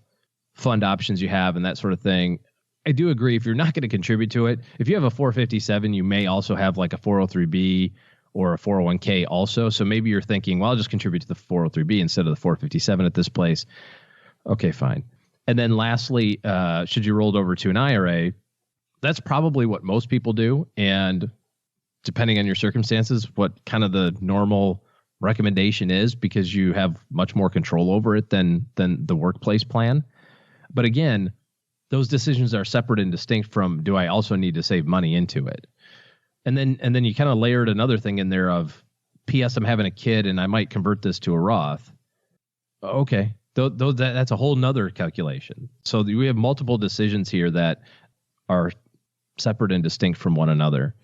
fund options you have and that sort of thing. I do agree if you're not going to contribute to it, if you have a 457, you may also have like a 403B or a 401k also. So maybe you're thinking, well, I'll just contribute to the 403B instead of the 457 at this place. Okay, fine. And then lastly, should you roll it over to an IRA? That's probably what most people do. And depending on your circumstances, what kind of the normal recommendation is, because you have much more control over it than the workplace plan. But again, those decisions are separate and distinct from, do I also need to save money into it? And then you kind of layered another thing in there of, P.S. I'm having a kid and I might convert this to a Roth. Okay. That's a whole nother calculation. So we have multiple decisions here that are separate and distinct from one another.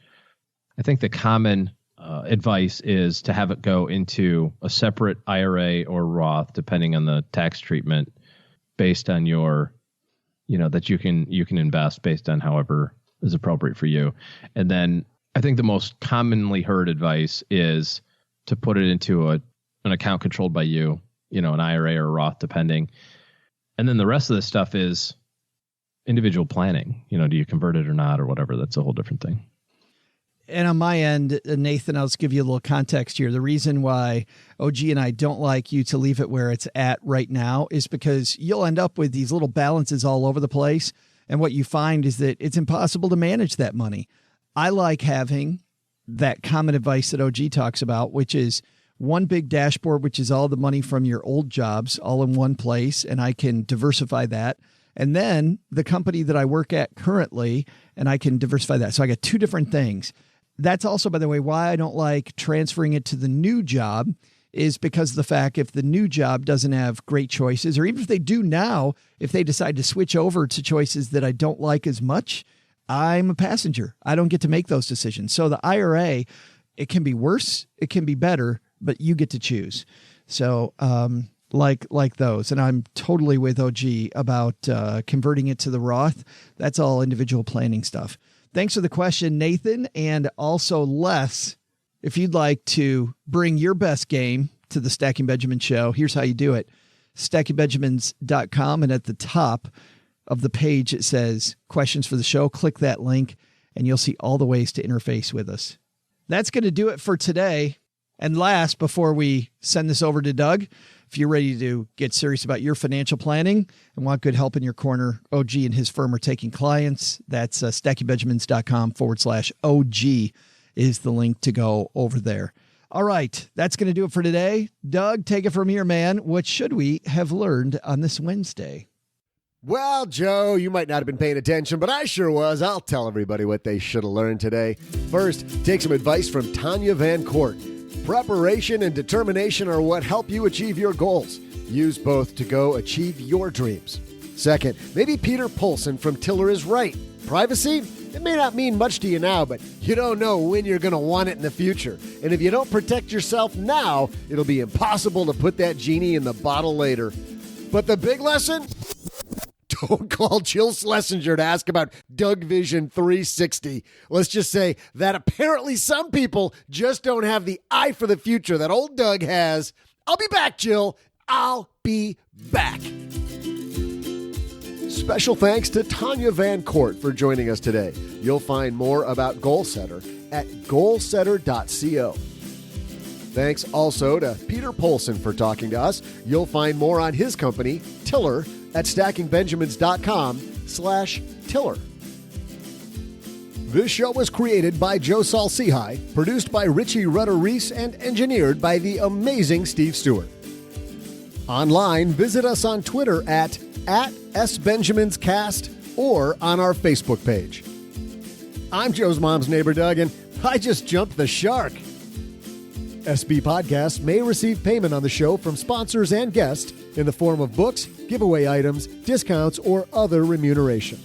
I think the common advice is to have it go into a separate IRA or Roth, depending on the tax treatment, based on your, that you can invest based on however is appropriate for you. And then I think the most commonly heard advice is to put it into an account controlled by you, an IRA or a Roth, depending. And then the rest of the stuff is individual planning. Do you convert it or not or whatever? That's a whole different thing. And on my end, Nathan, I'll just give you a little context here. The reason why OG and I don't like you to leave it where it's at right now is because you'll end up with these little balances all over the place. And what you find is that it's impossible to manage that money. I like having that common advice that OG talks about, which is one big dashboard, which is all the money from your old jobs all in one place. And I can diversify that. And then the company that I work at currently, and I can diversify that. So I got 2 different things. That's also, by the way, why I don't like transferring it to the new job, is because of the fact if the new job doesn't have great choices, or even if they do now, if they decide to switch over to choices that I don't like as much, I'm a passenger. I don't get to make those decisions. So the IRA, it can be worse, it can be better, but you get to choose. So like those. And I'm totally with OG about converting it to the Roth. That's all individual planning stuff. Thanks for the question, Nathan. And also, Les, if you'd like to bring your best game to the Stacking Benjamin show, here's how you do it. StackingBenjamins.com, and at the top of the page, it says questions for the show. Click that link, and you'll see all the ways to interface with us. That's going to do it for today. And last, before we send this over to Doug, if you're ready to get serious about your financial planning and want good help in your corner, OG and his firm are taking clients. That's stackingbenjamins.com/OG is the link to go over there. All right, that's going to do it for today. Doug, take it from here, man. What should we have learned on this Wednesday? Well, Joe, you might not have been paying attention, but I sure was. I'll tell everybody what they should have learned today. First, take some advice from Tanya VanCourt. Preparation and determination are what help you achieve your goals. Use both to go achieve your dreams. Second, maybe Peter Polson from Tiller is right. Privacy? It may not mean much to you now, but you don't know when you're going to want it in the future. And if you don't protect yourself now, it'll be impossible to put that genie in the bottle later. But the big lesson? Don't call Jill Schlesinger to ask about Doug Vision 360. Let's just say that apparently some people just don't have the eye for the future that old Doug has. I'll be back, Jill. I'll be back. Special thanks to Tanya VanCourt for joining us today. You'll find more about Goalsetter at goalsetter.co. Thanks also to Peter Polson for talking to us. You'll find more on his company, Tiller, at stackingbenjamins.com/Tiller. This show was created by Joe Salsihai, produced by Richie Rutter-Reese, and engineered by the amazing Steve Stewart. Online, visit us on Twitter at at SBenjaminsCast or on our Facebook page. I'm Joe's mom's neighbor, Doug, and I just jumped the shark. SB Podcasts may receive payment on the show from sponsors and guests in the form of books, giveaway items, discounts, or other remuneration.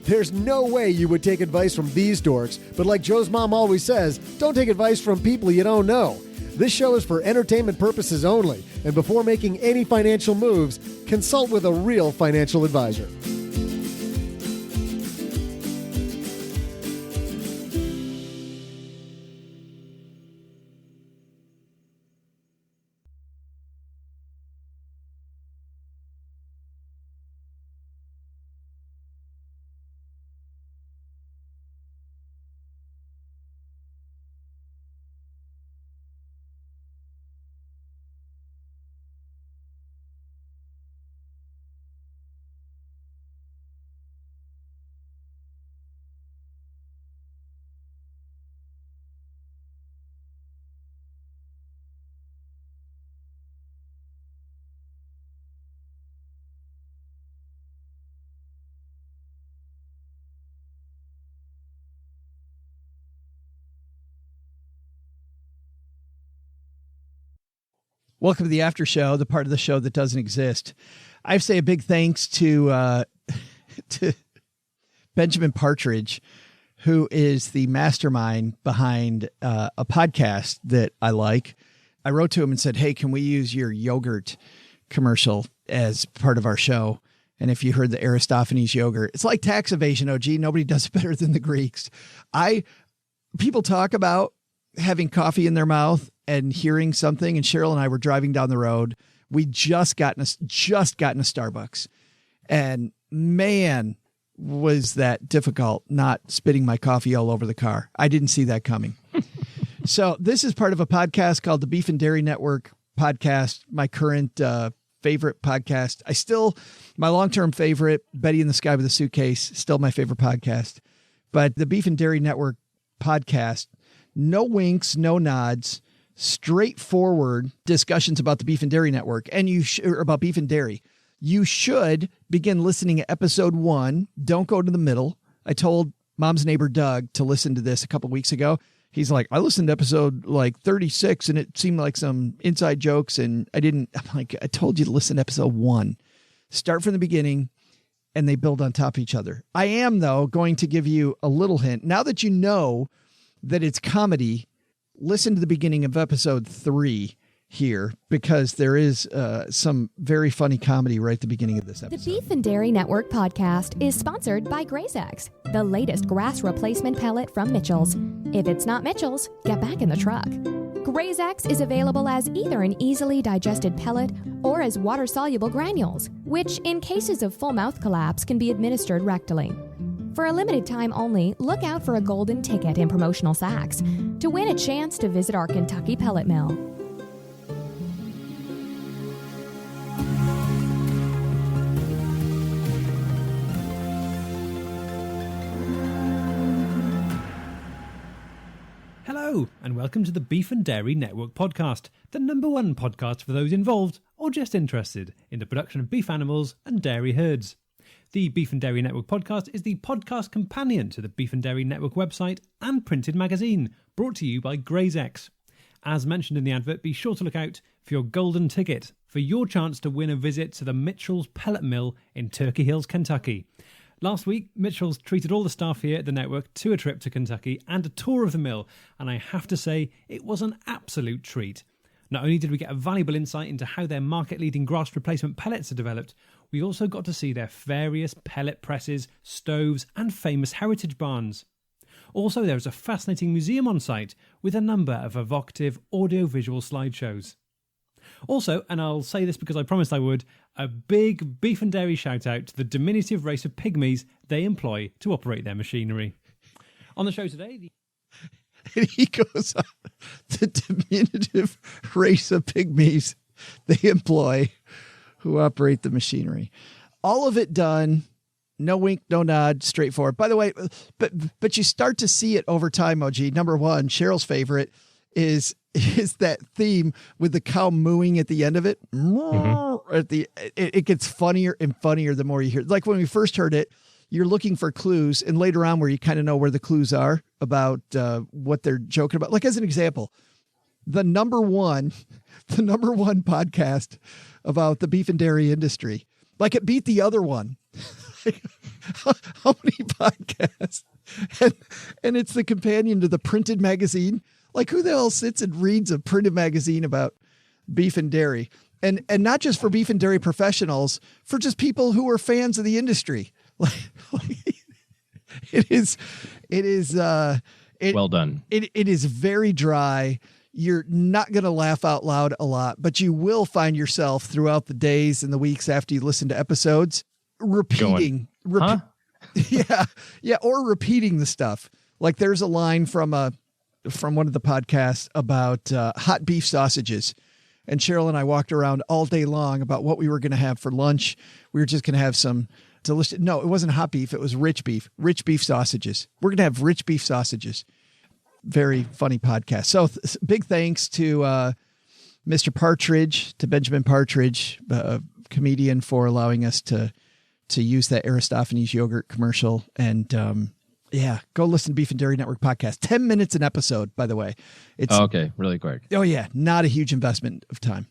There's no way you would take advice from these dorks, but like Joe's mom always says, don't take advice from people you don't know. This show is for entertainment purposes only, and before making any financial moves, consult with a real financial advisor. Welcome to the after show, the part of the show that doesn't exist. I say a big thanks to Benjamin Partridge, who is the mastermind behind a podcast that I like. I wrote to him and said, hey, can we use your yogurt commercial as part of our show? And if you heard the Aristophanes yogurt, it's like tax evasion, OG. Nobody does it better than the Greeks. People talk about having coffee in their mouth and hearing something. And Cheryl and I were driving down the road. We just gotten a Starbucks, and man, was that difficult not spitting my coffee all over the car. I didn't see that coming. So this is part of a podcast called the Beef and Dairy Network podcast. My current favorite podcast. My long-term favorite, Betty in the Sky with a Suitcase, still my favorite podcast. But the Beef and Dairy Network podcast, no winks, no nods, straightforward discussions about the Beef and Dairy Network and about beef and dairy. You should begin listening at episode 1. Don't go to the middle. I told Mom's neighbor Doug to listen to this a couple weeks ago. He's like, I listened to episode 36 and it seemed like some inside jokes and I'm like, I told you to listen to episode 1. Start from the beginning and they build on top of each other. I am, though, going to give you a little hint. Now that you know that it's comedy, listen to the beginning of episode 3 here, because there is some very funny comedy right at the beginning of this episode. The Beef and Dairy Network podcast is sponsored by GrazeX, the latest grass replacement pellet from Mitchell's. If it's not Mitchell's, get back in the truck. GrazeX is available as either an easily digested pellet or as water-soluble granules, which in cases of full mouth collapse can be administered rectally. For a limited time only, look out for a golden ticket in promotional sacks to win a chance to visit our Kentucky pellet mill. Hello, and welcome to the Beef and Dairy Network podcast, the #1 podcast for those involved or just interested in the production of beef animals and dairy herds. The Beef and Dairy Network podcast is the podcast companion to the Beef and Dairy Network website and printed magazine, brought to you by GrazeX. As mentioned in the advert, be sure to look out for your golden ticket for your chance to win a visit to the Mitchell's Pellet Mill in Turkey Hills, Kentucky. Last week, Mitchell's treated all the staff here at the network to a trip to Kentucky and a tour of the mill, and I have to say, it was an absolute treat. Not only did we get a valuable insight into how their market-leading grass replacement pellets are developed, we also got to see their various pellet presses, stoves, and famous heritage barns. Also, there is a fascinating museum on site with a number of evocative audio-visual slideshows. Also, and I'll say this because I promised I would, a big beef and dairy shout-out to the diminutive race of pygmies they employ to operate their machinery. On the show today... And he goes on, the diminutive race of pygmies they employ who operate the machinery. All of it done, no wink, no nod, straightforward. By the way, but you start to see it over time, OG. Number one, Cheryl's favorite is is that theme with the cow mooing at the end of it. It gets funnier and funnier the more you hear it. Like when we first heard it, you're looking for clues, and later on where you kind of know where the clues are about what they're joking about. Like as an example, the number one podcast about the beef and dairy industry, like it beat the other one. How many podcasts? And it's the companion to the printed magazine. Like who the hell sits and reads a printed magazine about beef and dairy? And not just for beef and dairy professionals, for just people who are fans of the industry. It is well done. It is very dry. You're not going to laugh out loud a lot, but you will find yourself throughout the days and the weeks after you listen to episodes repeating. Or repeating the stuff. Like there's a line from one of the podcasts about hot beef sausages. And Cheryl and I walked around all day long about what we were going to have for lunch. We were just going to have some delicious. No, it wasn't hot beef. It was rich beef sausages. We're going to have rich beef sausages. Very funny podcast. So big thanks to Mr. Partridge, to Benjamin Partridge, comedian, for allowing us to use that Aristophanes yogurt commercial. And go listen to Beef and Dairy Network podcast. 10 minutes an episode, by the way. It's okay. Really quick. Oh yeah. Not a huge investment of time.